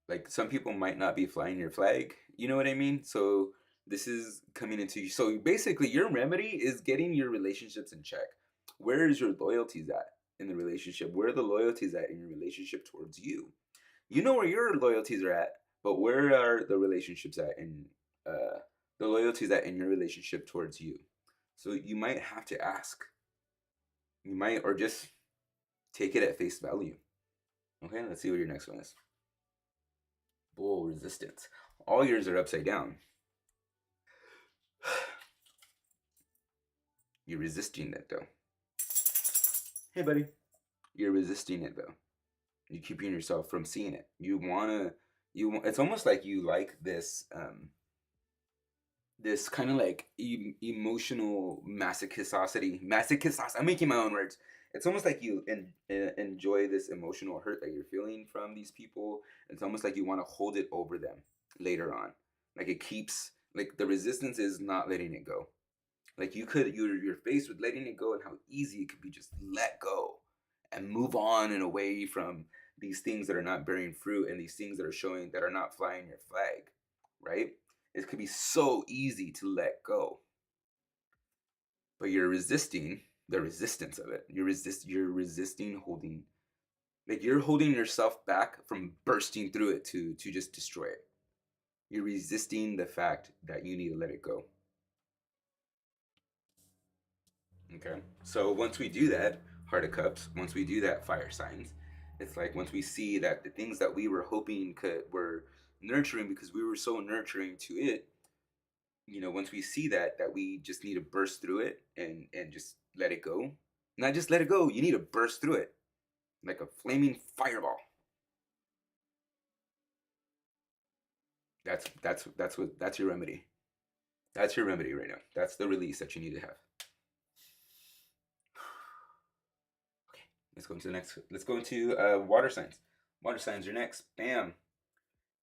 Like some people might not be flying your flag. You know what I mean? So this is coming into you. So basically, your remedy is getting your relationships in check. Where is your loyalties at in the relationship? Where are the loyalties at in your relationship towards you? You know where your loyalties are at, but where are the relationships at in the loyalties at in your relationship towards you? So you might have to ask. You might, or just take it at face value. Okay, let's see what your next one is. Bull resistance. All yours are upside down. You're resisting it though. Hey, buddy. You're resisting it though. You're keeping yourself from seeing it. It's almost like you like this kind of like emotional masochisticity. I'm making my own words. It's almost like you enjoy this emotional hurt that you're feeling from these people. It's almost like you want to hold it over them later on. Like it keeps like the resistance is not letting it go. Like you're faced with letting it go and how easy it could be just let go and move on and away from these things that are not bearing fruit and these things that are showing that are not flying your flag, right? It could be so easy to let go, but you're resisting the resistance of it. You're resisting holding, like you're holding yourself back from bursting through it to just destroy it. You're resisting the fact that you need to let it go. Okay. So once we do that, Heart of Cups, once we do that, Fire Signs, it's like once we see that the things that we were hoping were nurturing because we were so nurturing to it, once we see that we just need to burst through it and just let it go. Not just let it go, you need to burst through it like a flaming fireball. That's your remedy. That's your remedy right now. That's the release that you need to have. Let's go into the next. Let's go into water signs. Water signs are next. Bam.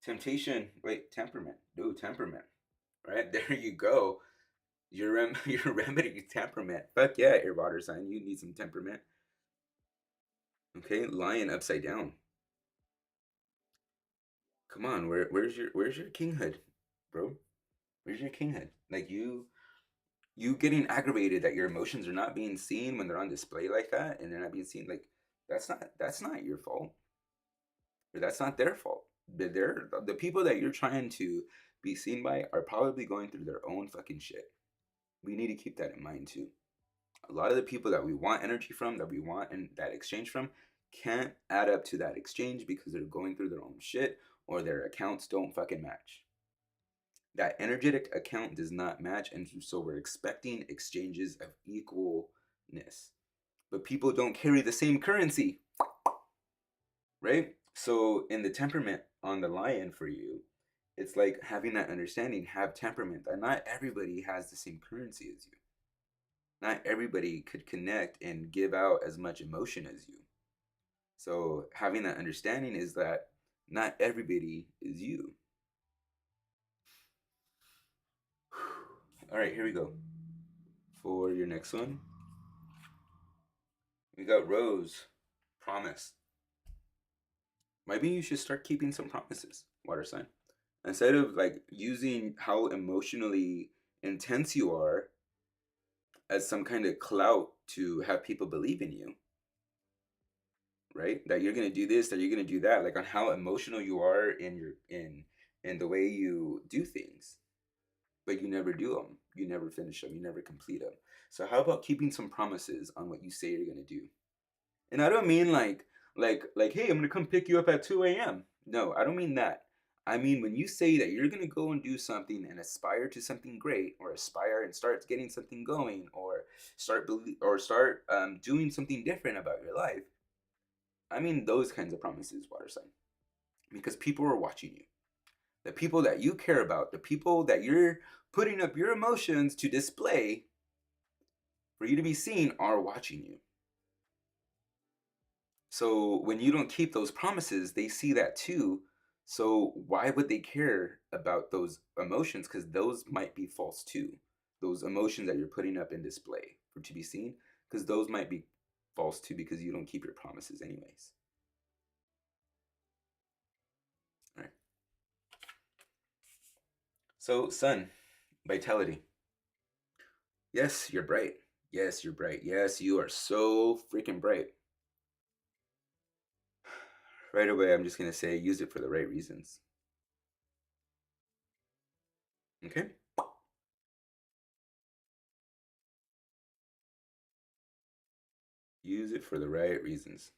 Temptation. Wait, temperament. Dude, temperament. Right there you go. Your remedy temperament. Fuck yeah, air water sign. You need some temperament. Okay, lion upside down. Come on, where's your kinghood, bro? Where's your kinghood? Like you getting aggravated that your emotions are not being seen when they're on display like that, and they're not being seen. Like that's not your fault, or that's not their fault. They're the people that you're trying to be seen by are probably going through their own fucking shit. We need to keep that in mind too. A lot of the people that we want energy from, that we want and that exchange from, can't add up to that exchange because they're going through their own shit or their accounts don't fucking match. That energetic account does not match, and so we're expecting exchanges of equalness. But people don't carry the same currency, right? So in the temperament on the lion for you, it's like having that understanding, have temperament, that not everybody has the same currency as you. Not everybody could connect and give out as much emotion as you. So having that understanding is that not everybody is you. All right, here we go. For your next one, we got Rose. Promise. Maybe you should start keeping some promises, water sign. Instead of like using how emotionally intense you are as some kind of clout to have people believe in you, right? That you're gonna do this, that you're gonna do that, like on how emotional you are in in the way you do things, but you never do them, you never finish them, you never complete them. So how about keeping some promises on what you say you're gonna do? And I don't mean like hey, I'm gonna come pick you up at 2 a.m. No, I don't mean that. I mean when you say that you're gonna go and do something and aspire to something great, or aspire and start getting something going, or start doing something different about your life. I mean those kinds of promises, water sign, because people are watching you. The people that you care about, the people that you're putting up your emotions to display for you to be seen, are watching you. So when you don't keep those promises, they see that too. So why would they care about those emotions? Because those might be false too. Those emotions that you're putting up in display for to be seen, because those might be false too, because you don't keep your promises anyways. All right. So sun, vitality. Yes, you're bright. Yes, you're bright. Yes, you are so freaking bright. Right away, I'm just gonna say use it for the right reasons. Okay. Use it for the right reasons.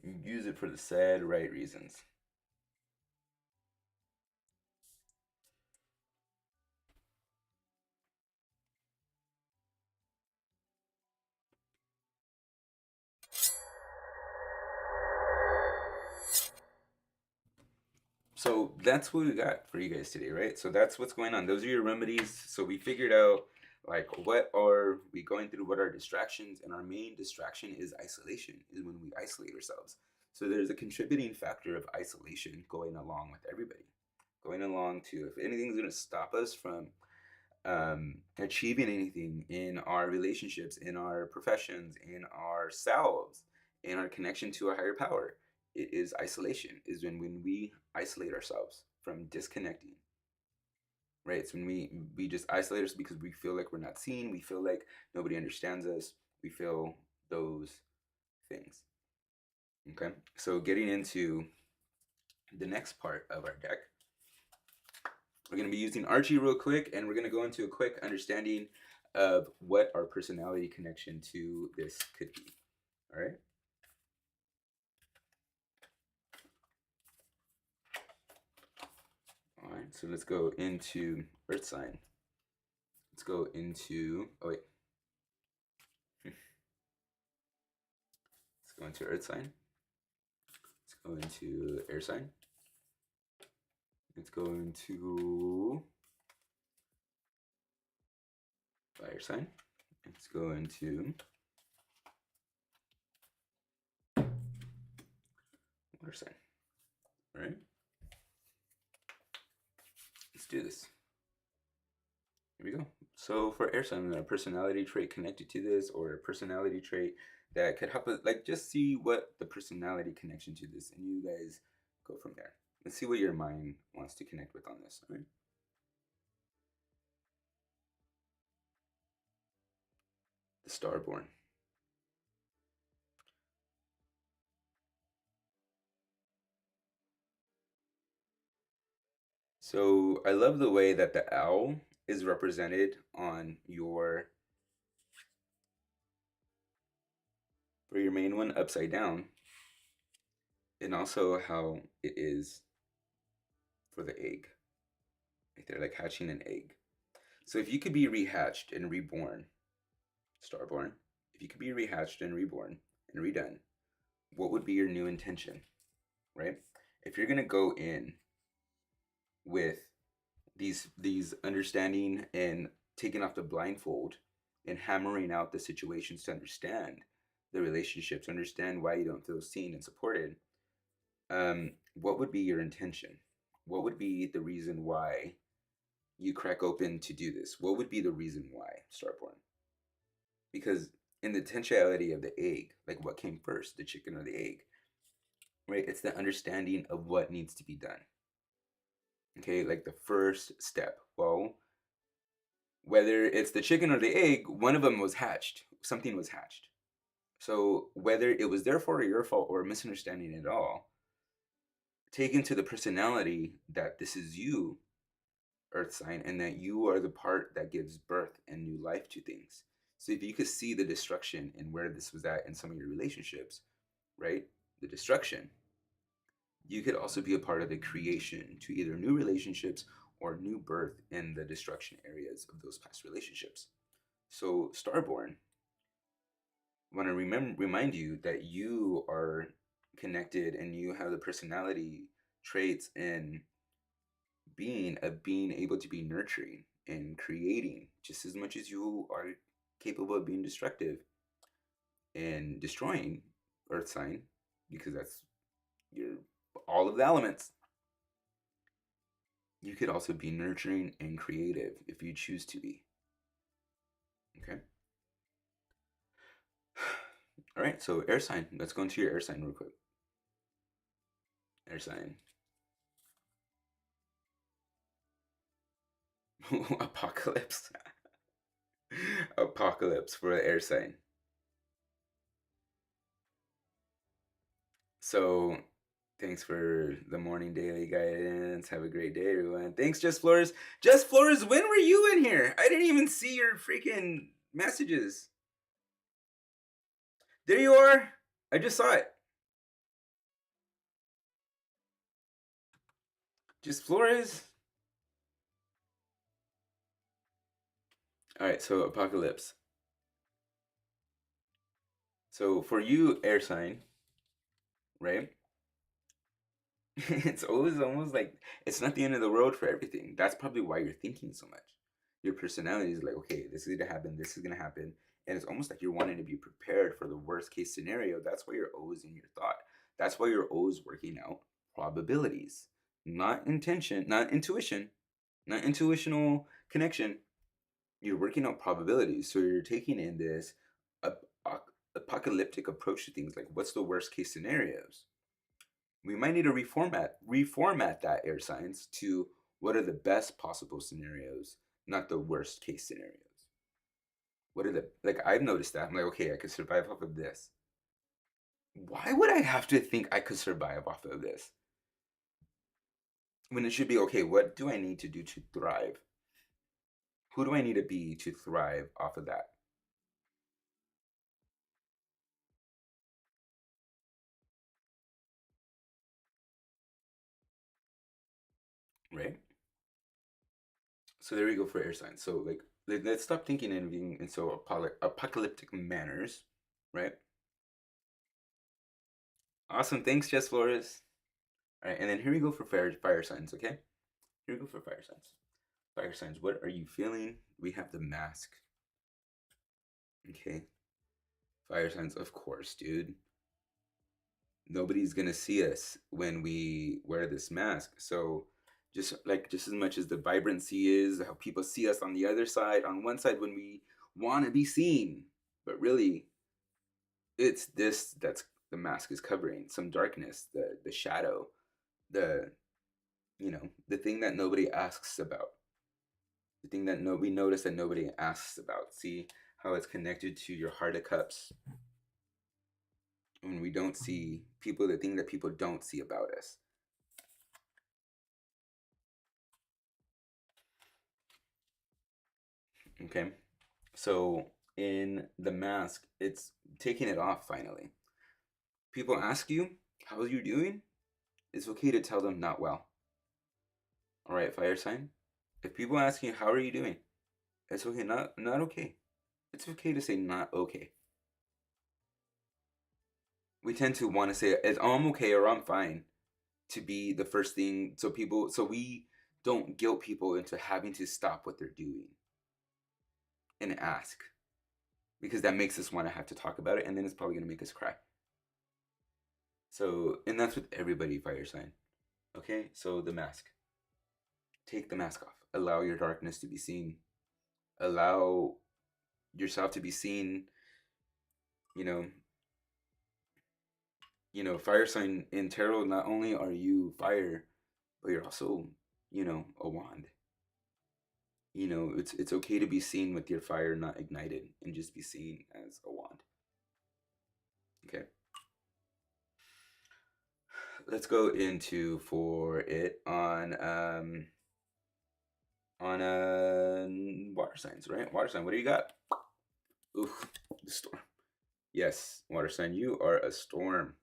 Use it for the sad right reasons. So that's what we got for you guys today, right? So that's what's going on. Those are your remedies. So we figured out like what are we going through, what are distractions, and our main distraction is isolation, is when we isolate ourselves. So there's a contributing factor of isolation going along with everybody. Going along to, if anything's gonna stop us from achieving anything in our relationships, in our professions, in ourselves, in our connection to a higher power, it is isolation. Is when we isolate ourselves from disconnecting. Right? It's when we just isolate us because we feel like we're not seen. We feel like nobody understands us. We feel those things. Okay. So getting into the next part of our deck, we're going to be using Archy real quick, and we're going to go into a quick understanding of what our personality connection to this could be. All right. All right. So let's go into Earth sign. Let's go into. Oh wait. Let's go into Earth sign. Let's go into air sign. Let's go into fire sign. Let's go into water sign. All right. Let's do this. Here we go. So for air sign, a personality trait connected to this, or a personality trait that could help us, like, just see what the personality connection to this, and you guys go from there. Let's see what your mind wants to connect with on this. All right. The Starborn. So I love the way that the owl is represented on your, for your main one, upside down, and also how it is for the egg. Right there, like hatching an egg. So if you could be rehatched and reborn, Starborn, if you could be rehatched and reborn and redone, what would be your new intention, right? If you're gonna go in with these understanding and taking off the blindfold and hammering out the situations to understand the relationships, understand why you don't feel seen and supported, what would be your intention? What would be the reason why you crack open to do this? What would be the reason why, Starborn? Because in the potentiality of the egg, like what came first, the chicken or the egg, right? It's the understanding of what needs to be done. Okay, like the first step. Well, whether it's the chicken or the egg, one of them was hatched. Something was hatched. So whether it was their fault or your fault or a misunderstanding at all, take into the personality that this is you, Earth sign, and that you are the part that gives birth and new life to things. So if you could see the destruction and where this was at in some of your relationships, right? The destruction, you could also be a part of the creation to either new relationships or new birth in the destruction areas of those past relationships. So Starborn, I want to remind you that you are connected and you have the personality traits and being able to be nurturing and creating just as much as you are capable of being destructive and destroying, Earth sign, because that's your all of the elements. You could also be nurturing and creative if you choose to be. Okay. All right. So air sign. Let's go into your air sign real quick. Air sign. Apocalypse. Apocalypse for the air sign. So thanks for the morning daily guidance. Have a great day, everyone. Thanks, Just Flores. Just Flores, when were you in here? I didn't even see your freaking messages. There you are. I just saw it. Just Flores. All right, so Apocalypse. So for you, air sign, right? It's always almost like it's not the end of the road for everything. That's probably why you're thinking so much. Your personality is like, okay, this is gonna happen, this is gonna happen. And it's almost like you're wanting to be prepared for the worst case scenario. That's why you're always in your thought. That's why you're always working out probabilities, not intention, not intuition, not intuitional connection. You're working out probabilities. So you're taking in this apocalyptic approach to things, like what's the worst case scenarios? We might need to reformat that, air signs, to what are the best possible scenarios, not the worst case scenarios. What are the, like, I've noticed that. I'm like, okay, I could survive off of this. Why would I have to think I could survive off of this? When it should be, okay, what do I need to do to thrive? Who do I need to be to thrive off of that? Right? So there we go for air signs. So like let's stop thinking and being in so apocalyptic manners, right? Awesome. Thanks, Jess Flores. All right, and then here we go for fire signs, okay? Here we go for fire signs. Fire signs, what are you feeling? We have the mask. Okay. Fire signs, of course, dude. Nobody's gonna see us when we wear this mask. So just as much as the vibrancy is, how people see us on the other side, on one side when we want to be seen, but really it's this that's the mask is covering some darkness, the shadow, the the thing that nobody asks about, the thing that we notice that nobody asks about. See how it's connected to your heart of cups when we don't see people, the thing that people don't see about us. Okay, so in the mask, it's taking it off finally. People ask you, how are you doing? It's okay to tell them not well. All right, fire sign. If people ask you, how are you doing? It's okay, not okay. It's okay to say not okay. We tend to want to say, oh, I'm okay or I'm fine, to be the first thing. So we don't guilt people into having to stop what they're doing and ask, because that makes us want to have to talk about it, and then it's probably going to make us cry. So, and that's with everybody, fire sign. Okay, so the mask. Take the mask off. Allow your darkness to be seen. Allow yourself to be seen. You know, fire sign in tarot. Not only are you fire, but you're also, a wand. It's okay to be seen with your fire not ignited and just be seen as a wand. Okay. Let's go into for it on water signs, right? Water sign. What do you got? Oof, the storm. Yes, water sign. You are a storm.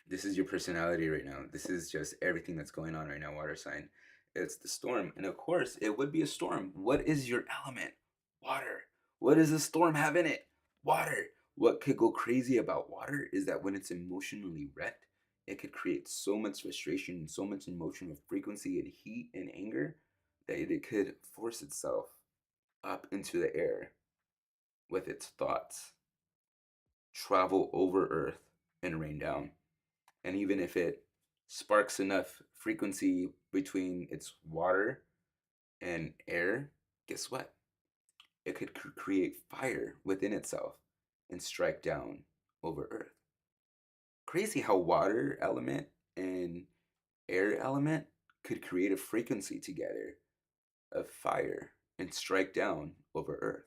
This is your personality right now. This is just everything that's going on right now, water sign. It's the storm. And of course, it would be a storm. What is your element? Water. What does the storm have in it? Water. What could go crazy about water is that when it's emotionally wrecked, it could create so much frustration, so much emotional frequency and heat and anger that it could force itself up into the air with its thoughts, travel over Earth, and rain down. And even if it sparks enough frequency between its water and air, guess what? It could create fire within itself and strike down over Earth. Crazy how water element and air element could create a frequency together of fire and strike down over Earth.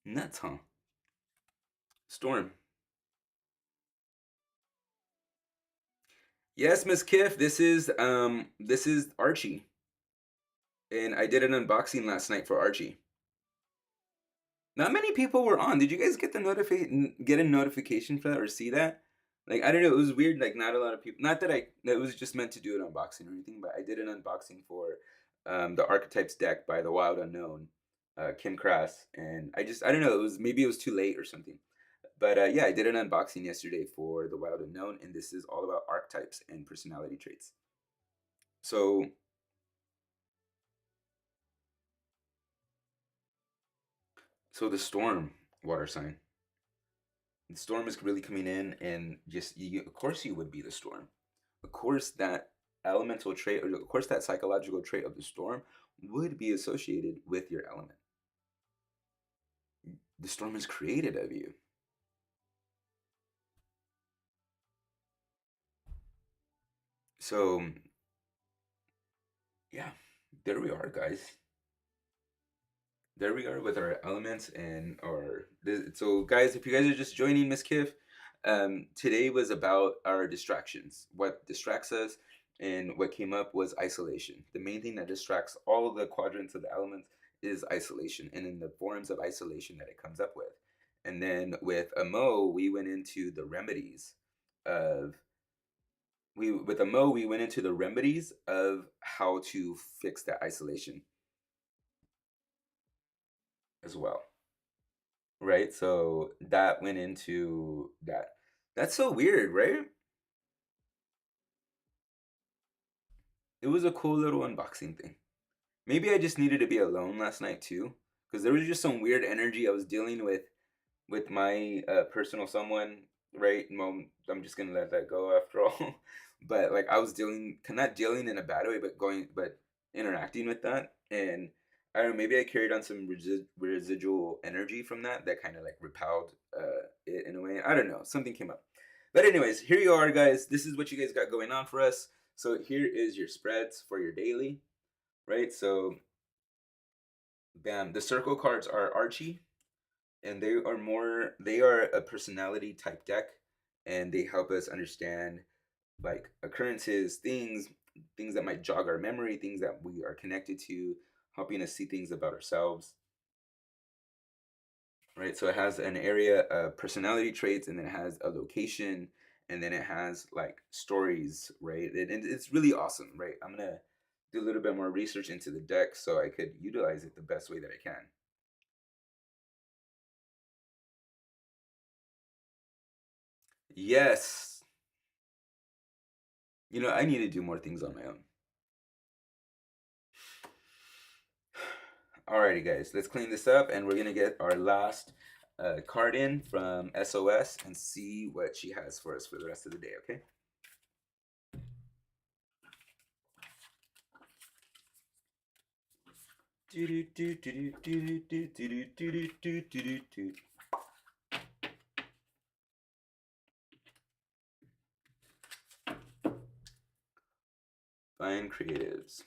Nuts, huh? Storm. Yes, Miss Kiff, this is Archy. And I did an unboxing last night for Archy. Not many people were on. Did you guys get a notification for that or see that? Like, I don't know, it was weird. Like, not a lot of people. Not that that was just meant to do an unboxing or anything, but I did an unboxing for the Archetypes deck by the Wild Unknown, Kim Crass, and I don't know. Maybe it was too late or something. But yeah, I did an unboxing yesterday for the Wild Unknown, and this is all about archetypes and personality traits. So the storm water sign. The storm is really coming in, and just of course you would be the storm. Of course that elemental trait, or of course that psychological trait of the storm would be associated with your element. The storm is created of you. So yeah, there we are, guys. There we are with our elements and our. So guys, if you guys are just joining Miss Kiff, today was about our distractions. What distracts us, and what came up was isolation. The main thing that distracts all the quadrants of the elements is isolation, and in the forms of isolation that it comes up with. And then with Amo, we went into the remedies of we went into the remedies of how to fix that isolation as well. Right? So that went into that. That's so weird, right? It was a cool little unboxing thing. Maybe I just needed to be alone last night too. because there was just some weird energy I was dealing with my personal someone, right? Well, I'm just gonna let that go after all. But like I was dealing, not dealing in a bad way, but interacting with that, and I don't know, maybe I carried on some residual energy from that kind of like repelled it in a way. I don't know, something came up. But anyways, here you are, guys. This is what you guys got going on for us. So here is your spreads for your daily, right? So, bam, the circle cards are Archy, and they are a personality type deck, and they help us understand like occurrences, things that might jog our memory, things that we are connected to, helping us see things about ourselves, right? So it has an area of personality traits, and then it has a location, and then it has like stories, right? And it's really awesome, right? I'm gonna do a little bit more research into the deck so I could utilize it the best way that I can. Yes. You know, I need to do more things on my own. Alrighty, guys, let's clean this up, and we're gonna get our last card in from SOS and see what she has for us for the rest of the day. Okay. Fine creatives.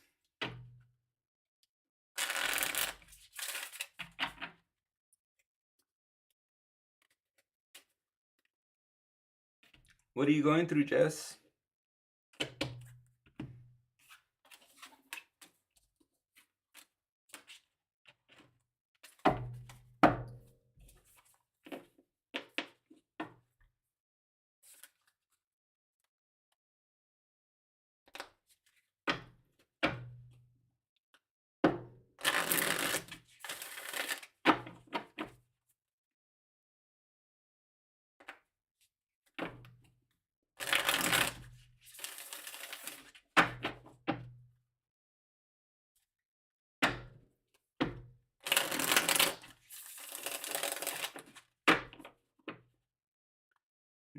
What are you going through, Jess?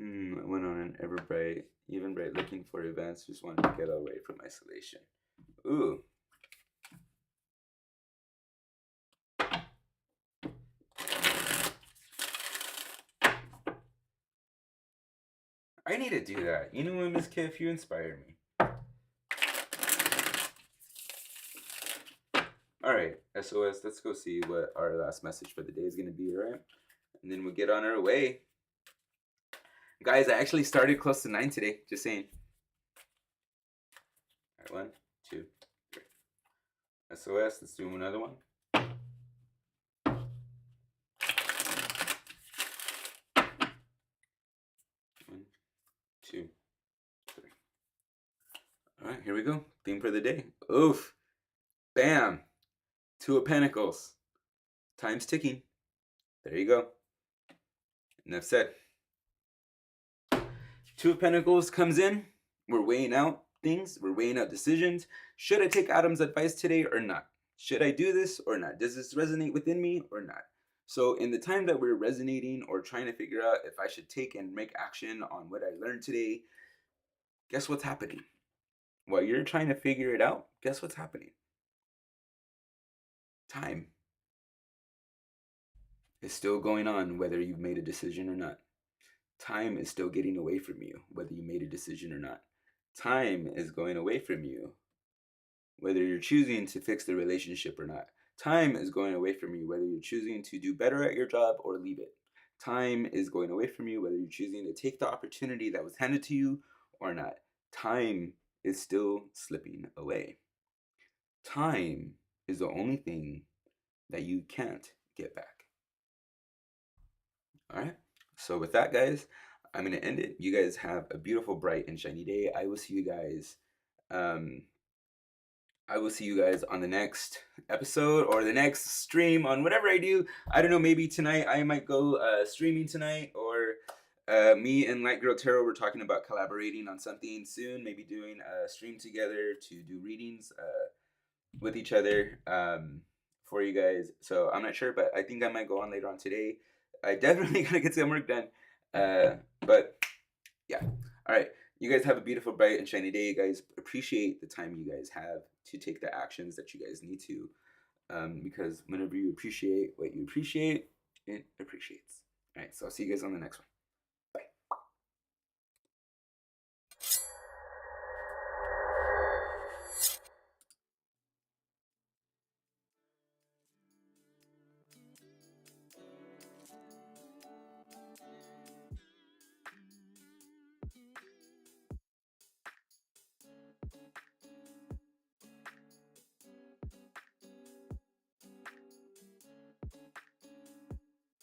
I went on an even bright, looking for events. Just wanted to get away from isolation. Ooh. I need to do that. You know what, Miss Kiff? You inspire me. All right, SOS. Let's go see what our last message for the day is going to be. All right, and then we'll get on our way. Guys, I actually started close to 9 today. Just saying. All right, 1, 2, 3. SOS. Let's do another one. 1, 2, 3. All right, here we go. Theme for the day. Oof. Bam. 2 of Pentacles. Time's ticking. There you go. Enough said. 2 of Pentacles comes in. We're weighing out things. We're weighing out decisions. Should I take Adam's advice today or not? Should I do this or not? Does this resonate within me or not? So in the time that we're resonating or trying to figure out if I should take and make action on what I learned today, guess what's happening? While you're trying to figure it out, guess what's happening? Time is still going on whether you've made a decision or not. Time is still getting away from you whether you made a decision or not. Time is going away from you whether you're choosing to fix the relationship or not. Time is going away from you whether you're choosing to do better at your job or leave it. Time is going away from you whether you're choosing to take the opportunity that was handed to you or not. Time is still slipping away. Time is the only thing that you can't get back. All right. So with that, guys, I'm gonna end it. You guys have a beautiful, bright, and shiny day. I will see you guys. I will see you guys on the next episode or the next stream on whatever I do. I don't know. Maybe tonight I might go streaming tonight, or me and Light Girl Tarot, we're talking about collaborating on something soon. Maybe doing a stream together to do readings with each other for you guys. So I'm not sure, but I think I might go on later on today. I definitely gotta get some work done. But yeah. All right. You guys have a beautiful, bright, and shiny day. You guys appreciate the time you guys have to take the actions that you guys need to. Because whenever you appreciate what you appreciate, it appreciates. All right. So I'll see you guys on the next one.